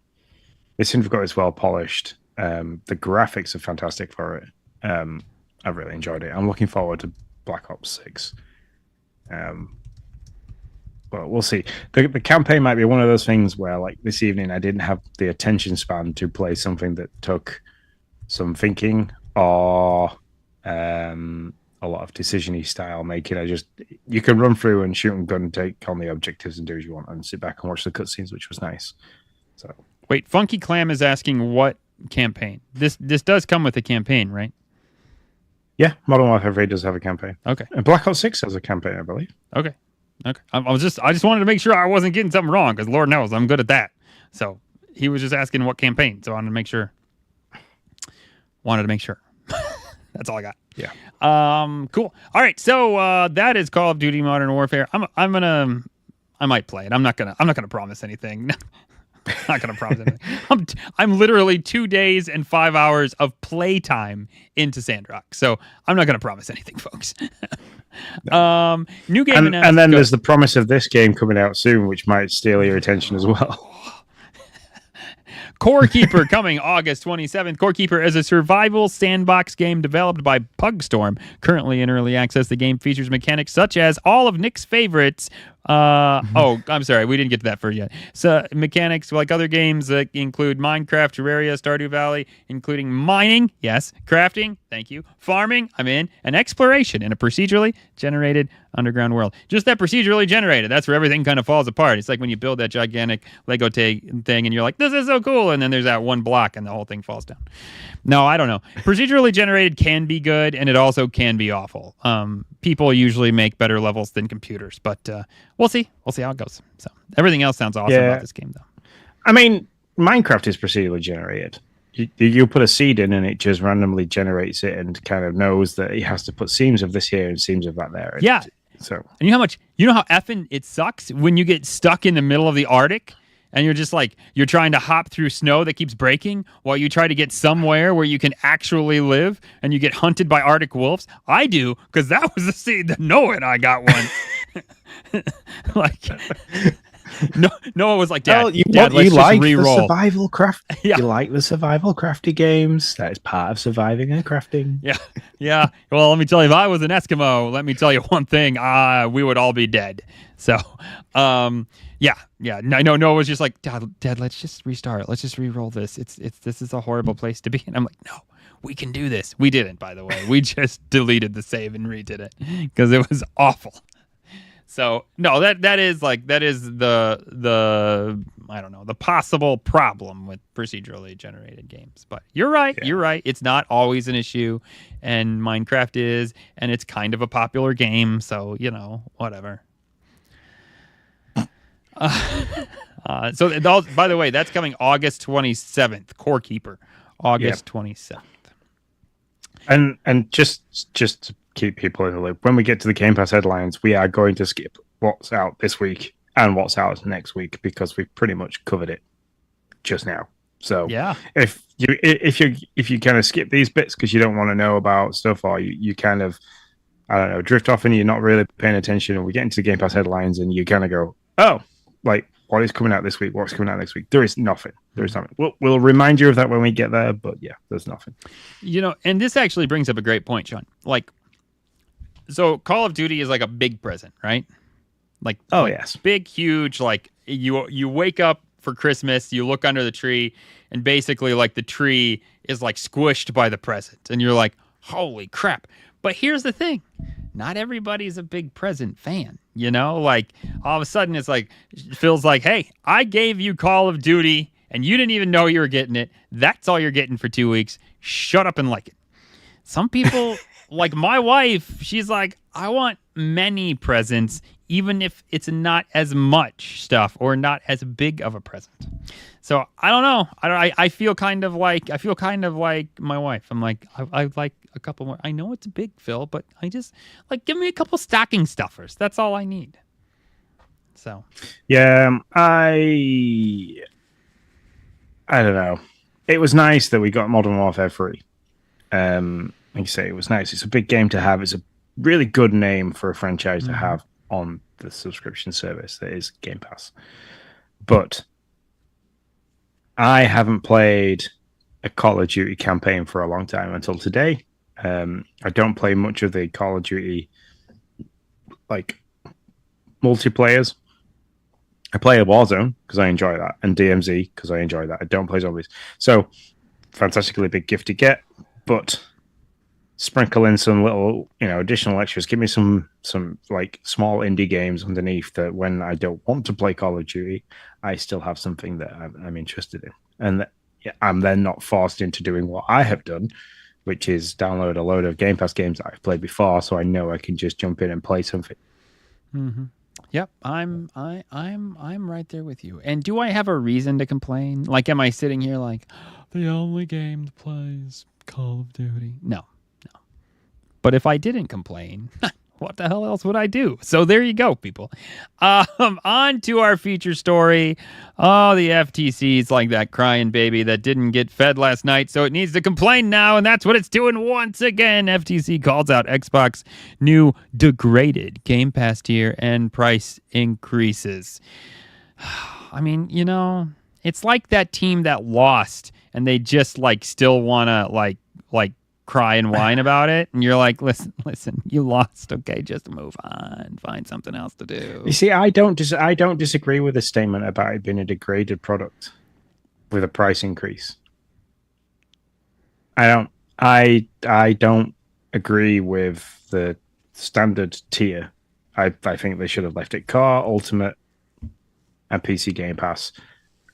seems to have got it's well polished. The graphics are fantastic for it. I've really enjoyed it. I'm looking forward to Black Ops 6. But we'll see. The campaign might be one of those things where, like, this evening, I didn't have the attention span to play something that took some thinking or a lot of decision-y style making. You can run through and shoot and gun and take on the objectives and do as you want and sit back and watch the cutscenes, which was nice. So wait, Funky Clam is asking what campaign? This does come with a campaign, right? Yeah, Modern Warfare 3 does have a campaign. Okay. And Black Ops 6 has a campaign, I believe. Okay. I just wanted to make sure I wasn't getting something wrong, because Lord knows I'm good at that. So he was just asking what campaign. So I wanted to make sure. That's all I got. Yeah. Cool. All right. So that is Call of Duty Modern Warfare. I might play it. I'm not gonna promise anything. Not gonna promise anything. I'm literally 2 days and 5 hours of playtime into Sandrock, so I'm not gonna promise anything, folks. New game announced. And then there's the promise of this game coming out soon, which might steal your attention as well. Core Keeper coming August 27th. Core Keeper is a survival sandbox game developed by Pugstorm. Currently in early access, the game features mechanics such as all of Nick's favorites. Oh, I'm sorry, we didn't get to that first yet. So mechanics like other games that include Minecraft, Terraria, Stardew Valley, including mining, yes, crafting, thank you, farming, I'm in, and exploration in a procedurally generated underground world. Just that procedurally generated, that's where everything kind of falls apart. It's like when you build that gigantic Lego thing and you're like, this is so cool, and then there's that one block and the whole thing falls down. No, I don't know. Procedurally generated can be good, and it also can be awful. People usually make better levels than computers, but we'll see. We'll see how it goes. So everything else sounds awesome about this game, though. I mean, Minecraft is procedurally generated. You put a seed in, and it just randomly generates it, and kind of knows that it has to put seams of this here and seams of that there. Yeah. So, and you know how effing it sucks when you get stuck in the middle of the Arctic. And you're just like, you're trying to hop through snow that keeps breaking while you try to get somewhere where you can actually live, and you get hunted by Arctic wolves. I do, because that was the seed that Noah and I got one. Like, Noah was like, Dad, Dad, let's just re-roll. The survival craft. Yeah. You like the survival crafty games. That is part of surviving and crafting. Yeah. Well, let me tell you, if I was an Eskimo, let me tell you one thing, we would all be dead. So, yeah. I know Noah was just like, Dad, let's just restart. Let's just re-roll this. This is a horrible place to be. And I'm like, no, we can do this. We didn't, by the way. We just deleted the save and redid it because it was awful. So no, that is the I don't know, the possible problem with procedurally generated games. But you're right. Yeah. You're right. It's not always an issue, and Minecraft is, and it's kind of a popular game. So whatever. So by the way, that's coming August 27th. Core Keeper, August 27th. And just to keep people in the loop, when we get to the Game Pass headlines, we are going to skip what's out this week and what's out next week because we've pretty much covered it just now. So yeah, if you kind of skip these bits because you don't want to know about stuff, or you kind of, I don't know, drift off and you're not really paying attention, and we get into the Game Pass headlines and you kind of go, oh, like, what is coming out this week? What's coming out next week? There is nothing. We'll remind you of that when we get there, but yeah, there's nothing. And this actually brings up a great point, Sean. Like, so Call of Duty is like a big present, right? Like, yes, big, huge. Like, you wake up for Christmas, you look under the tree, and basically, like, the tree is like squished by the present, and you're like, holy crap! But here's the thing. Not everybody's a big present fan, like all of a sudden it's like, it feels like, hey, I gave you Call of Duty and you didn't even know you were getting it. That's all you're getting for 2 weeks. Shut up and like it. Some people, like my wife, she's like, I want many presents, even if it's not as much stuff or not as big of a present. So I don't know. I feel kind of like my wife. I'm like, I like a couple more. I know it's big, Phil, but I just like, give me a couple stocking stuffers. That's all I need. So yeah, I don't know. It was nice that we got Modern Warfare 3. Like you say, it was nice. It's a big game to have. It's a really good name for a franchise to have on the subscription service that is Game Pass. But I haven't played a Call of Duty campaign for a long time until today. I don't play much of the Call of Duty like multiplayers. I play a Warzone because I enjoy that, and DMZ because I enjoy that. I don't play zombies. So, fantastically big gift to get, but sprinkle in some little, additional extras. Give me some like small indie games underneath that when I don't want to play Call of Duty, I still have something that I'm interested in. And I'm then not forced into doing what I have done, which is download a load of Game Pass games that I've played before, so I know I can just jump in and play something. Mm-hmm. Yep, I'm right there with you. And do I have a reason to complain? Like, am I sitting here like the only game that plays Call of Duty? No. But if I didn't complain, what the hell else would I do? So there you go, people. On to our feature story. Oh, the FTC's like that crying baby that didn't get fed last night, so it needs to complain now, and that's what it's doing once again. FTC calls out Xbox new degraded Game Pass tier and price increases. I mean, it's like that team that lost, and they just still want to like cry and whine about it, and you're like, listen, you lost. Okay, just move on, find something else to do. You see, I don't disagree with the statement about it being a degraded product with a price increase. I don't agree with the standard tier. I think they should have left it core, ultimate, and PC Game Pass,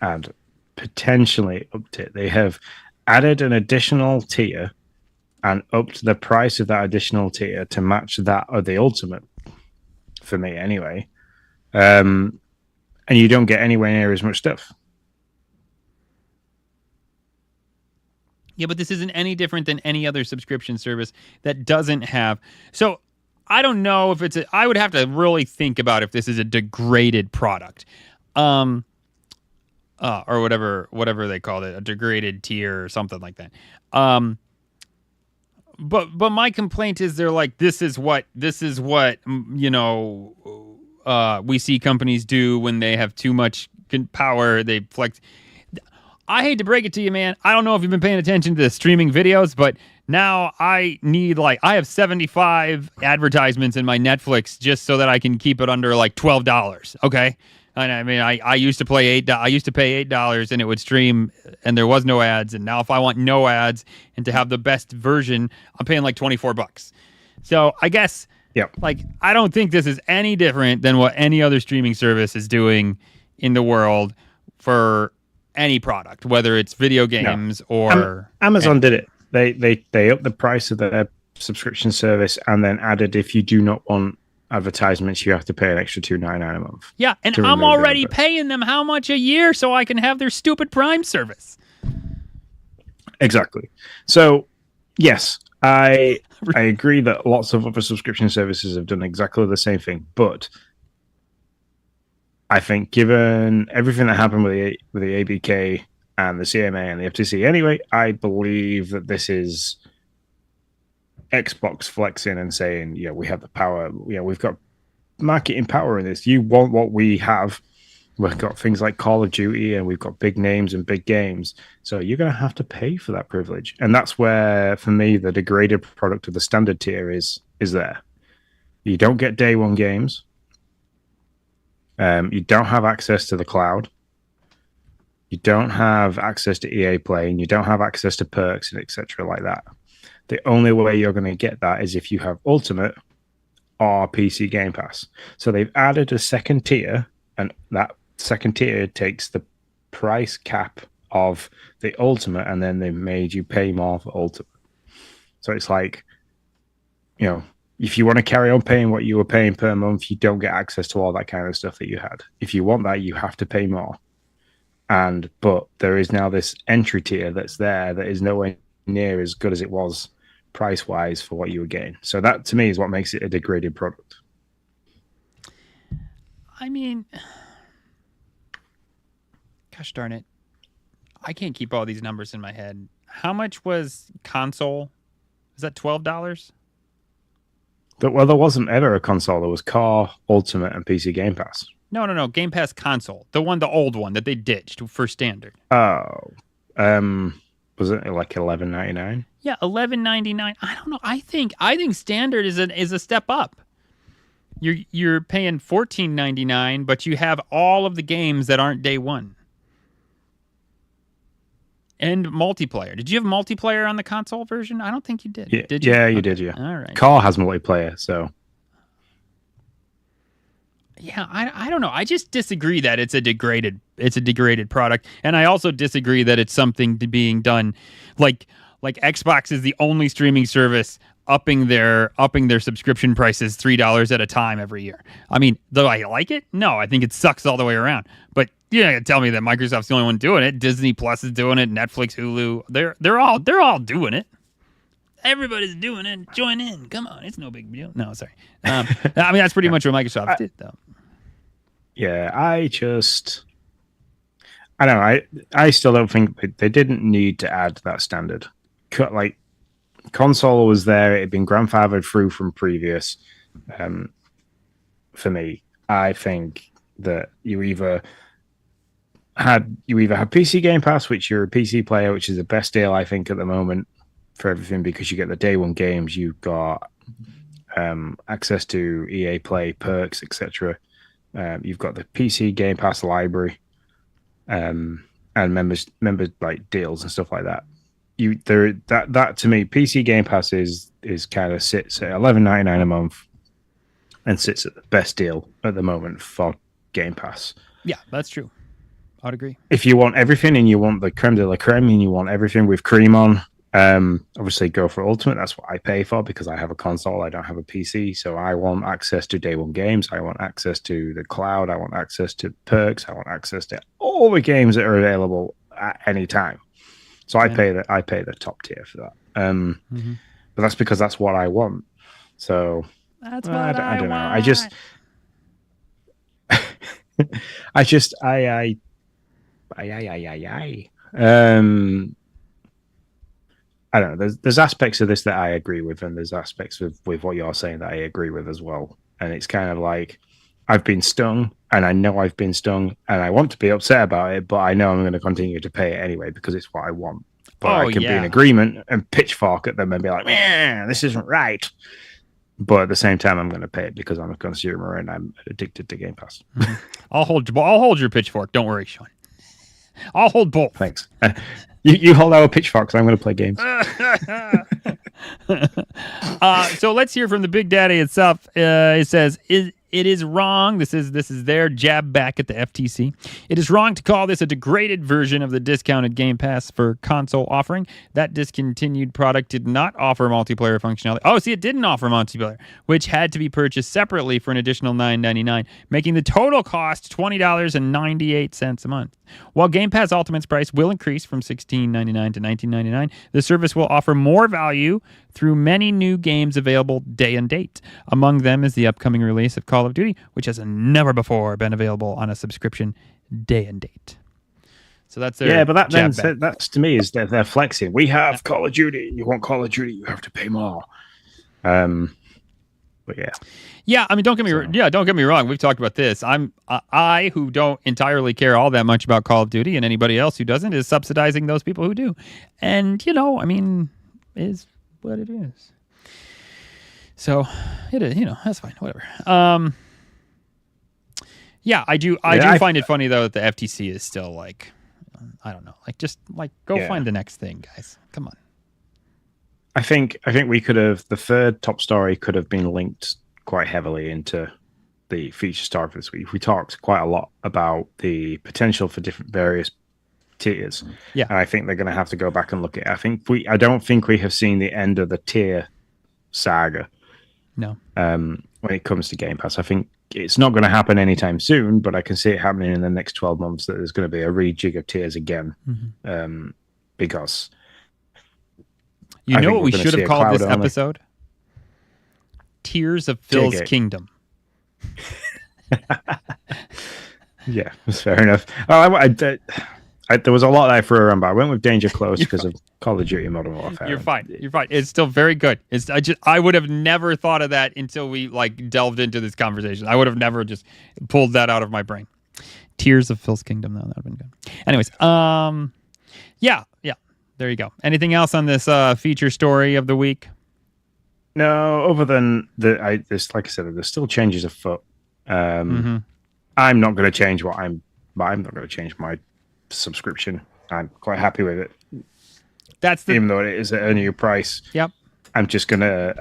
and potentially upped it. They have added an additional tier and upped the price of that additional tier to match that of the ultimate, for me anyway. And you don't get anywhere near as much stuff. Yeah, but this isn't any different than any other subscription service that doesn't have. So I don't know if I would have to really think about if this is a degraded product. Or whatever they called it, a degraded tier or something like that. But my complaint is they're like, this is what we see companies do when they have too much power. They flex. I hate to break it to you, man. I don't know if you've been paying attention to the streaming videos, but now I need I have 75 advertisements in my Netflix just so that I can keep it under $12. Okay. And I mean, I used to pay $8 and it would stream and there was no ads. And now if I want no ads and to have the best version, I'm paying $24. So I guess, I don't think this is any different than what any other streaming service is doing in the world for any product, whether it's video games or Amazon did it. They upped the price of their subscription service and then added, if you do not want advertisements, you have to pay an extra $2.99 a month. Yeah, and I'm already paying them how much a year so I can have their stupid Prime service. Exactly. So, yes, I agree that lots of other subscription services have done exactly the same thing, but I think given everything that happened with the ABK and the CMA and the FTC anyway, I believe that this is Xbox flexing and saying, we have the power, we've got marketing power in this. You want what we have. We've got things like Call of Duty and we've got big names and big games. So you're going to have to pay for that privilege. And that's where, for me, the degraded product of the standard tier is there. You don't get day one games. You don't have access to the cloud. You don't have access to EA Play, and you don't have access to perks and etc. like that. The only way you're going to get that is if you have Ultimate or PC Game Pass. So they've added a second tier, and that second tier takes the price cap of the Ultimate, and then they made you pay more for Ultimate. So it's like, if you want to carry on paying what you were paying per month, you don't get access to all that kind of stuff that you had. If you want that, you have to pay more. But there is now this entry tier that's there that is nowhere near as good as it was price-wise for what you were getting. So that, to me, is what makes it a degraded product. I mean, gosh darn it. I can't keep all these numbers in my head. How much was console? Is that $12? Well, there wasn't ever a console. There was Core, Ultimate, and PC Game Pass. No. Game Pass console. The old one that they ditched for standard. Oh. Was it like $11.99? Yeah, $11.99. I don't know. I think standard is a step up. You're paying $14.99, but you have all of the games that aren't day one. And multiplayer. Did you have multiplayer on the console version? I don't think you did. Yeah, did you? Yeah, you did. Yeah. All right. Core has multiplayer, so. Yeah, I don't know. I just disagree that it's a degraded product, and I also disagree that it's something being done like Xbox is the only streaming service upping their subscription prices $3 at a time every year. I mean, though I like it, no, I think it sucks all the way around. But you're not gonna tell me that Microsoft's the only one doing it. Disney Plus is doing it. Netflix, Hulu, they're all doing it. Everybody's doing it. Join in. Come on, it's no big deal. No, sorry. I mean, that's pretty much what Microsoft did, though. Yeah, I don't know. I still don't think they didn't need to add that standard. Like, console was there; it had been grandfathered through from previous. For me, I think that you either had PC Game Pass, which you're a PC player, which is the best deal I think at the moment for everything, because you get the day one games, you've got access to EA Play perks, etc. You've got the PC Game Pass library, and members like deals and stuff like that. That to me, PC Game Pass is kind of sits at $11.99 a month, and sits at the best deal at the moment for Game Pass. Yeah, that's true. I'd agree. If you want everything and you want the creme de la creme and you want everything with cream on, obviously go for Ultimate. That's what I pay for because I have a console. I don't have a PC. So I want access to day one games. I want access to the cloud. I want access to perks. I want access to all the games that are available at any time. So I pay the top tier for that. But that's because that's what I want. So that's what I don't know. want. I don't know. There's aspects of this that I agree with, and there's aspects with what you're saying that I agree with as well. And it's kind of like, I've been stung, and I know I've been stung, and I want to be upset about it, but I know I'm going to continue to pay it anyway because it's what I want. But I can be in agreement and pitchfork at them and be like, man, this isn't right. But at the same time, I'm going to pay it because I'm a consumer and I'm addicted to Game Pass. I'll hold your pitchfork. Don't worry, Sean. I'll hold both. Thanks. You hold our pitchfork because I'm going to play games. So let's hear from the Big Daddy itself. It says, it is wrong. This is their jab back at the FTC. It is wrong to call this a degraded version of the discounted Game Pass for console offering. That discontinued product did not offer multiplayer functionality. Oh, see, it didn't offer multiplayer, which had to be purchased separately for an additional $9.99, making the total cost $20.98 a month. While Game Pass Ultimate's price will increase from $16.99 to $19.99, the service will offer more value through many new games available day and date. Among them is the upcoming release of Call of Duty, which has never before been available on a subscription day and date. So that's their but that's to me is they're flexing. We have Call of Duty. You want Call of Duty, you have to pay more. But yeah. I mean, don't get me wrong. We've talked about this. I who don't entirely care all that much about Call of Duty, and anybody else who doesn't is subsidizing those people who do. And I mean, is what it is. So it is, that's fine. Whatever. Yeah, I do find it funny though that the FTC is still like, I don't know, like just like go find the next thing, guys. Come on. I think we could have, the third top story could have been linked quite heavily into the feature story for this week. We talked quite a lot about the potential for different various tiers. Yeah. And I think they're going to have to go back and look at it. I don't think we have seen the end of the tier saga. No. When it comes to Game Pass, I think it's not going to happen anytime soon, but I can see it happening in the next 12 months that there's going to be a rejig of tiers again. Because you know what we should have called this episode? Tears of Phil's Kingdom. Yeah, that's fair enough. There was a lot that I threw around, but I went with Danger Close because of Call of Duty Modern Warfare. You're fine. It's still very good. I would have never thought of that until we delved into this conversation. I would have never just pulled that out of my brain. Tears of Phil's Kingdom, though, that would have been good. Anyways, yeah. There you go. Anything else on this feature story of the week? No, other than like I said, there's still changes afoot. I'm not going to change I'm not going to change my subscription. I'm quite happy with it. Even though it is at a new price. Yep. I'm gonna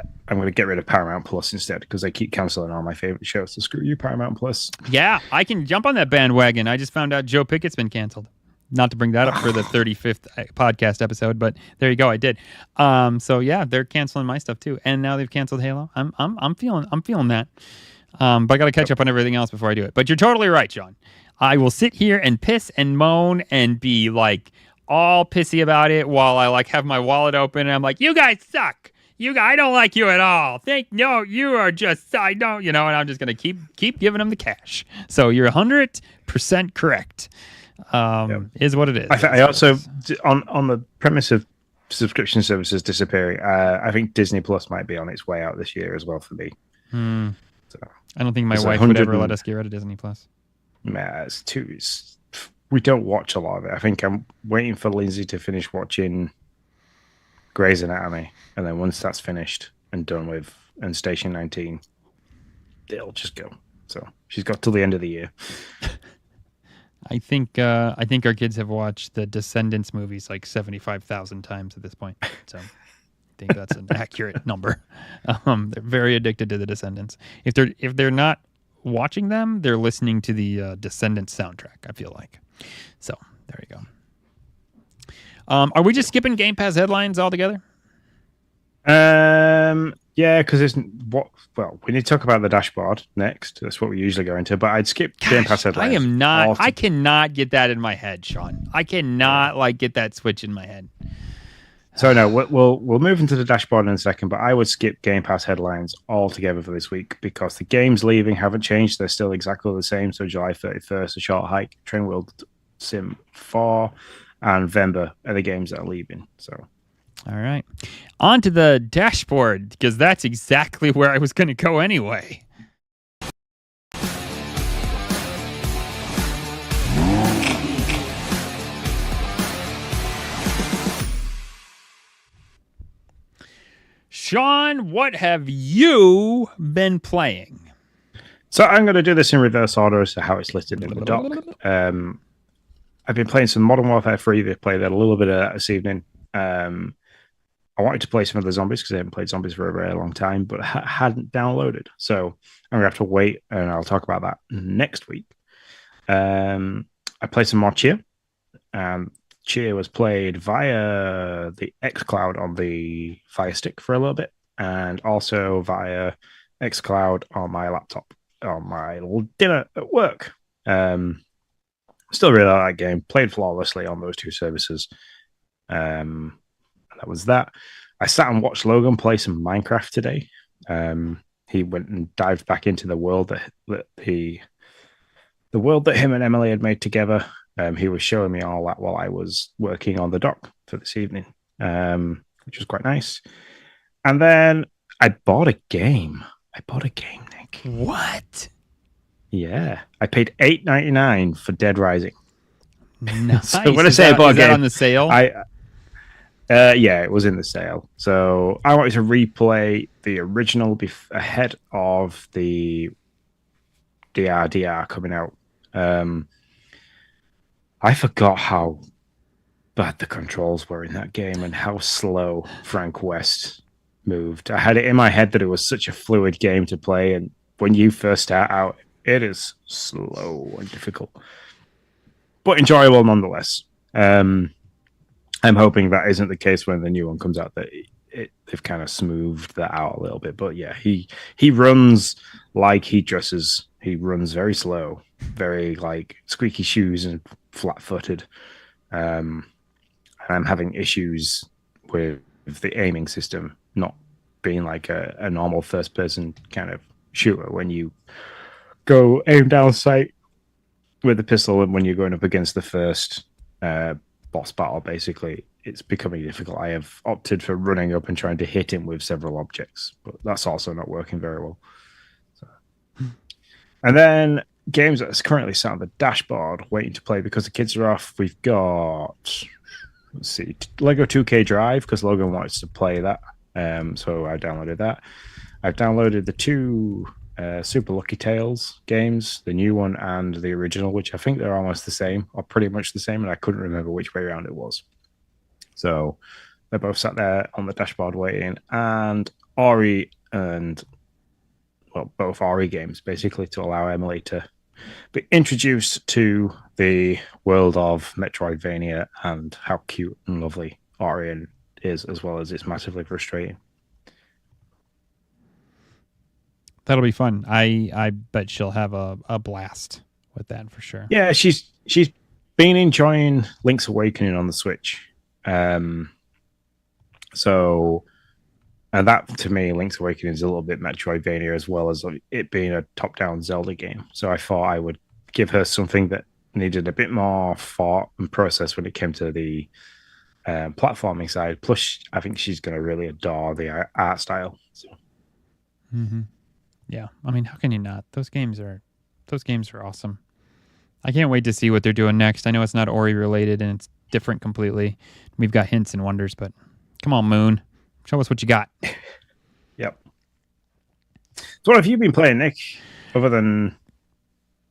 get rid of Paramount Plus instead because they keep canceling all my favorite shows. So screw you, Paramount Plus. Yeah, I can jump on that bandwagon. I just found out Joe Pickett's been canceled. Not to bring that up for the 35th podcast episode, but there you go. I did. So yeah, they're canceling my stuff too, and now they've canceled Halo. I'm feeling that. But I got to catch up on everything else before I do it. But you're totally right, Sean. I will sit here and piss and moan and be like all pissy about it while I like have my wallet open and I'm like, you guys suck. I don't like you at all. No, you are just, I don't, and I'm just going to keep giving them the cash. So you're 100% correct. Is what it is. I also, on the premise of subscription services disappearing, I think Disney Plus might be on its way out this year as well for me. So, I don't think my wife would ever let us get rid of Disney Plus. Nah, we don't watch a lot of it. I think I'm waiting for Lindsay to finish watching Grey's Anatomy, and then once that's finished and done with, and Station 19, it'll just go. So she's got till the end of the year. I think our kids have watched the Descendants movies like 75,000 times at this point. So I think that's an accurate number. They're very addicted to the Descendants. If they're not watching them, they're listening to the Descendants soundtrack, I feel like. So there you go. Are we just skipping Game Pass headlines altogether? Yeah, because we need to talk about the dashboard next. That's what we usually go into. But I'd skip Game Pass headlines. I cannot get that in my head, Sean. I cannot get that switch in my head. So no, we'll move into the dashboard in a second. But I would skip Game Pass headlines altogether for this week because the games leaving haven't changed. They're still exactly the same. So July 31st, A Short Hike, Train World Sim 4, and Vember are the games that are leaving. So. All right. On to the dashboard, because that's exactly where I was going to go anyway. Sean, what have you been playing? So I'm going to do this in reverse order as to how it's listed in the doc. I've been playing some Modern Warfare 3. They played that a little bit this evening. I wanted to play some of the zombies because I haven't played zombies for a very long time, but hadn't downloaded. So I'm going to have to wait, and I'll talk about that next week. I played some more Cheer. Cheer was played via the xCloud on the Fire Stick for a little bit, and also via xCloud on my laptop on my little dinner at work. Still really like that game. Played flawlessly on those two services. That was that. I sat and watched Logan play some Minecraft today. He went and dived back into the world that him and Emily had made together. He was showing me all that while I was working on the doc for this evening, which was quite nice. And then I bought a game. Nick. What? Yeah, I paid $8.99 for Dead Rising. Nice. So when I say I bought a game, on the sale? Yeah, it was in the sale. So I wanted to replay the original ahead of the DR coming out. I forgot how bad the controls were in that game and how slow Frank West moved. I had it in my head that it was such a fluid game to play, and when you first start out, it is slow and difficult, but enjoyable nonetheless. I'm hoping that isn't the case when the new one comes out, that they've kind of smoothed that out a little bit. But yeah, he runs like he dresses. He runs very slow, very like squeaky shoes and flat-footed. And I'm having issues with the aiming system not being like a normal first-person kind of shooter when you go aim down sight with the pistol, and when you're going up against the first boss battle, basically, it's becoming difficult. I have opted for running up and trying to hit him with several objects, but that's also not working very well. So. And then games that's currently sat on the dashboard waiting to play because the kids are off. We've got, let's see, Lego 2K Drive, because Logan wants to play that. So I downloaded that. I've downloaded the two Super Lucky Tales games, the new one and the original, which I think they're almost the same, or pretty much the same, and I couldn't remember which way around it was. So they both sat there on the dashboard waiting, and Ori and, well, both Ori games, basically, to allow Emily to be introduced to the world of Metroidvania and how cute and lovely Orion is, as well as it's massively frustrating. That'll be fun. I bet she'll have a blast with that for sure. Yeah, she's been enjoying Link's Awakening on the Switch. So, and that to me, Link's Awakening is a little bit Metroidvania as well as it being a top-down Zelda game. So I thought I would give her something that needed a bit more thought and process when it came to the platforming side. Plus, I think she's going to really adore the art style. So. Yeah, I mean, how can you not? Those games are awesome. I can't wait to see what they're doing next. I know it's not Ori related and it's different completely. We've got hints and wonders, but come on, Moon, show us what you got. Yep. So what have you been playing, Nick, other than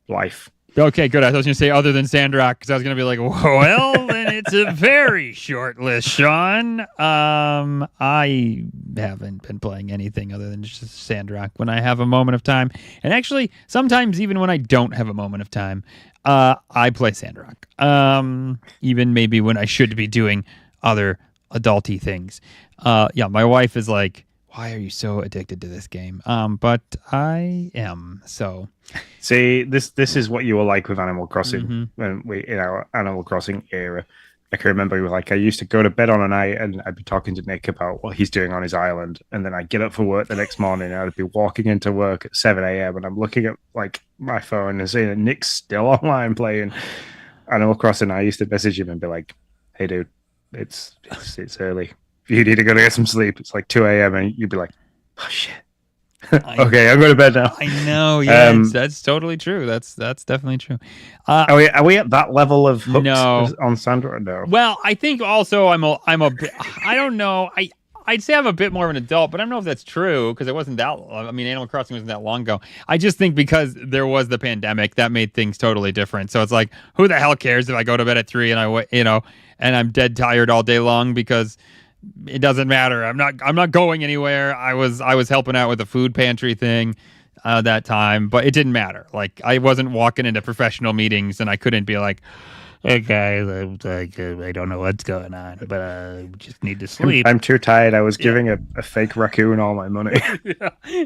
life? Okay, good. I was going to say other than Sandrock, because I was going to be like, well, then it's a very short list, Sean. I haven't been playing anything other than just Sandrock when I have a moment of time. And actually, sometimes even when I don't have a moment of time, I play Sandrock. Even maybe when I should be doing other adulty things. Yeah, my wife is like, why are you so addicted to this game? But I am, so... See, this is what you were like with Animal Crossing when we in our Animal Crossing era. I can remember, like, I used to go to bed on a night and I'd be talking to Nick about what he's doing on his island, and then I'd get up for work the next morning and I'd be walking into work at 7 a.m. and I'm looking at like my phone and seeing that Nick's still online playing Animal Crossing. I used to message him and be like, "Hey, dude, it's early. You need to go to get some sleep. It's like 2 a.m. and you'd be like, oh shit." Okay, I'm going to bed now. I know, yeah, that's totally true. That's definitely true. Are we at that level of hooks no. on Sandra? No. Well, I think also I'm a bit. I don't know. I'd say I'm a bit more of an adult, but I don't know if that's true because it wasn't that. I mean, Animal Crossing wasn't that long ago. I just think because there was the pandemic, that made things totally different. So it's like, who the hell cares if I go to bed at 3 and and I'm dead tired all day long because it doesn't matter. I'm not going anywhere. I was helping out with the food pantry thing that time, but it didn't matter. Like I wasn't walking into professional meetings and I couldn't be like, "Hey guys, I don't know what's going on, but I just need to sleep. I'm too tired. I was giving a fake raccoon all my money."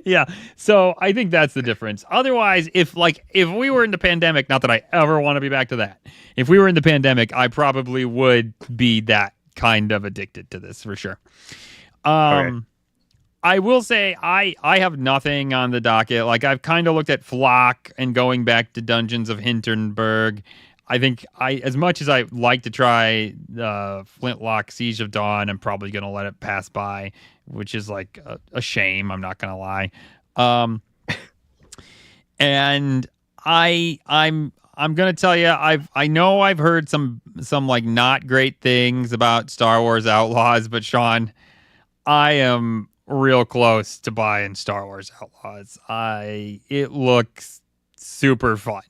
Yeah. So I think that's the difference. Otherwise, if we were in the pandemic, not that I ever want to be back to that. If we were in the pandemic, I probably would be that kind of addicted to this for sure. Okay. I will say I have nothing on the docket. Like I've kind of looked at Flock and going back to Dungeons of Hinterberg. I think as much as I like to try Flintlock Siege of Dawn, I'm probably going to let it pass by, which is like a shame. I'm not going to lie. And I'm gonna tell you, I know I've heard some like not great things about Star Wars Outlaws, but Sean, I am real close to buying Star Wars Outlaws. It looks super fun,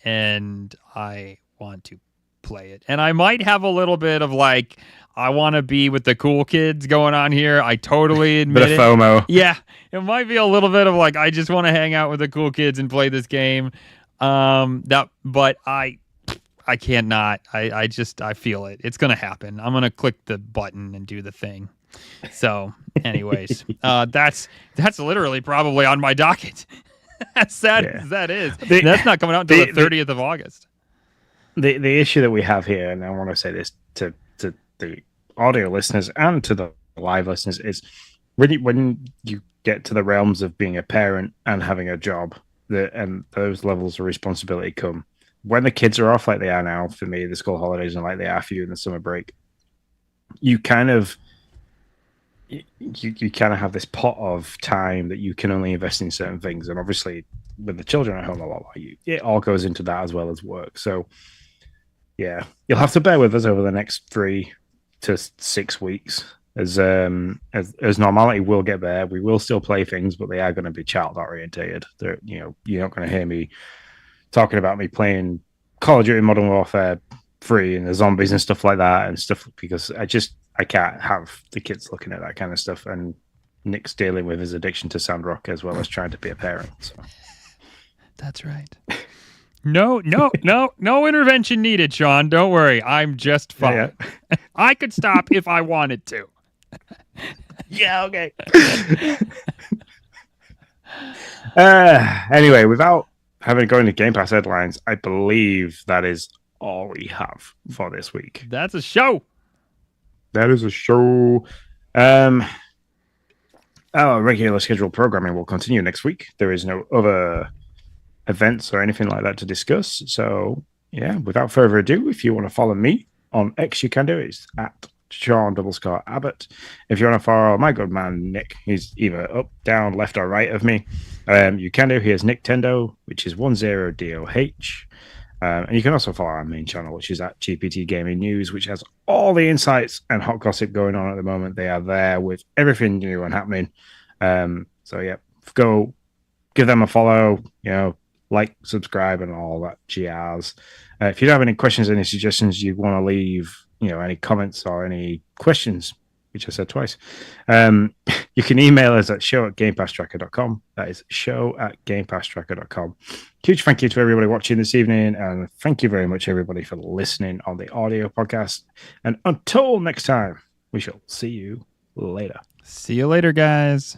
and I want to play it. And I might have a little bit of like, I want to be with the cool kids going on here. I totally admit bit of FOMO. Yeah, it might be a little bit of like, I just want to hang out with the cool kids and play this game. But I can't not. I feel it. It's gonna happen. I'm gonna click the button and do the thing. So, anyways, that's literally probably on my docket. As sad as that is. That's not coming out until the 30th of August. The issue that we have here, and I want to say this to the audio listeners and to the live listeners, is really when you get to the realms of being a parent and having a job, and those levels of responsibility come when the kids are off, like they are now for me, the school holidays, and like they are for you in the summer break. You kind of have this pot of time that you can only invest in certain things, and obviously with the children at home a lot, it all goes into that as well as work. So yeah, you'll have to bear with us over the next 3 to 6 weeks. As normality will get there, we will still play things, but they are going to be child orientated. You're not going to hear me talking about me playing Call of Duty Modern Warfare 3 and the zombies and stuff like that and stuff, because I can't have the kids looking at that kind of stuff. And Nick's dealing with his addiction to Sandrock as well as trying to be a parent. So. That's right. No, no intervention needed, Sean. Don't worry. I'm just fine. Yeah. I could stop if I wanted to. Yeah, okay. Anyway, without having to go into Game Pass headlines, I believe that is all we have for this week. That's a show. That is a show. Our regular scheduled programming will continue next week. There is no other events or anything like that to discuss. So, yeah, without further ado, if you want to follow me on X, you can do it. It's at Sean_Abbott. If you want to follow my good man Nick, he's either up, down, left, or right of me. You can do. Here's Nick which is 10DOH. And you can also follow our main channel, which is at GPT Gaming News, which has all the insights and hot gossip going on at the moment. They are there with everything new and happening. So yeah, go give them a follow. Like, subscribe, and all that jazz. If you have any questions, any suggestions you want to leave, any comments or any questions, which I said twice, you can email us at show@gamepasstracker.com. That is show@gamepasstracker.com. Huge thank you to everybody watching this evening, and thank you very much, everybody, for listening on the audio podcast. And until next time, we shall see you later. See you later, guys.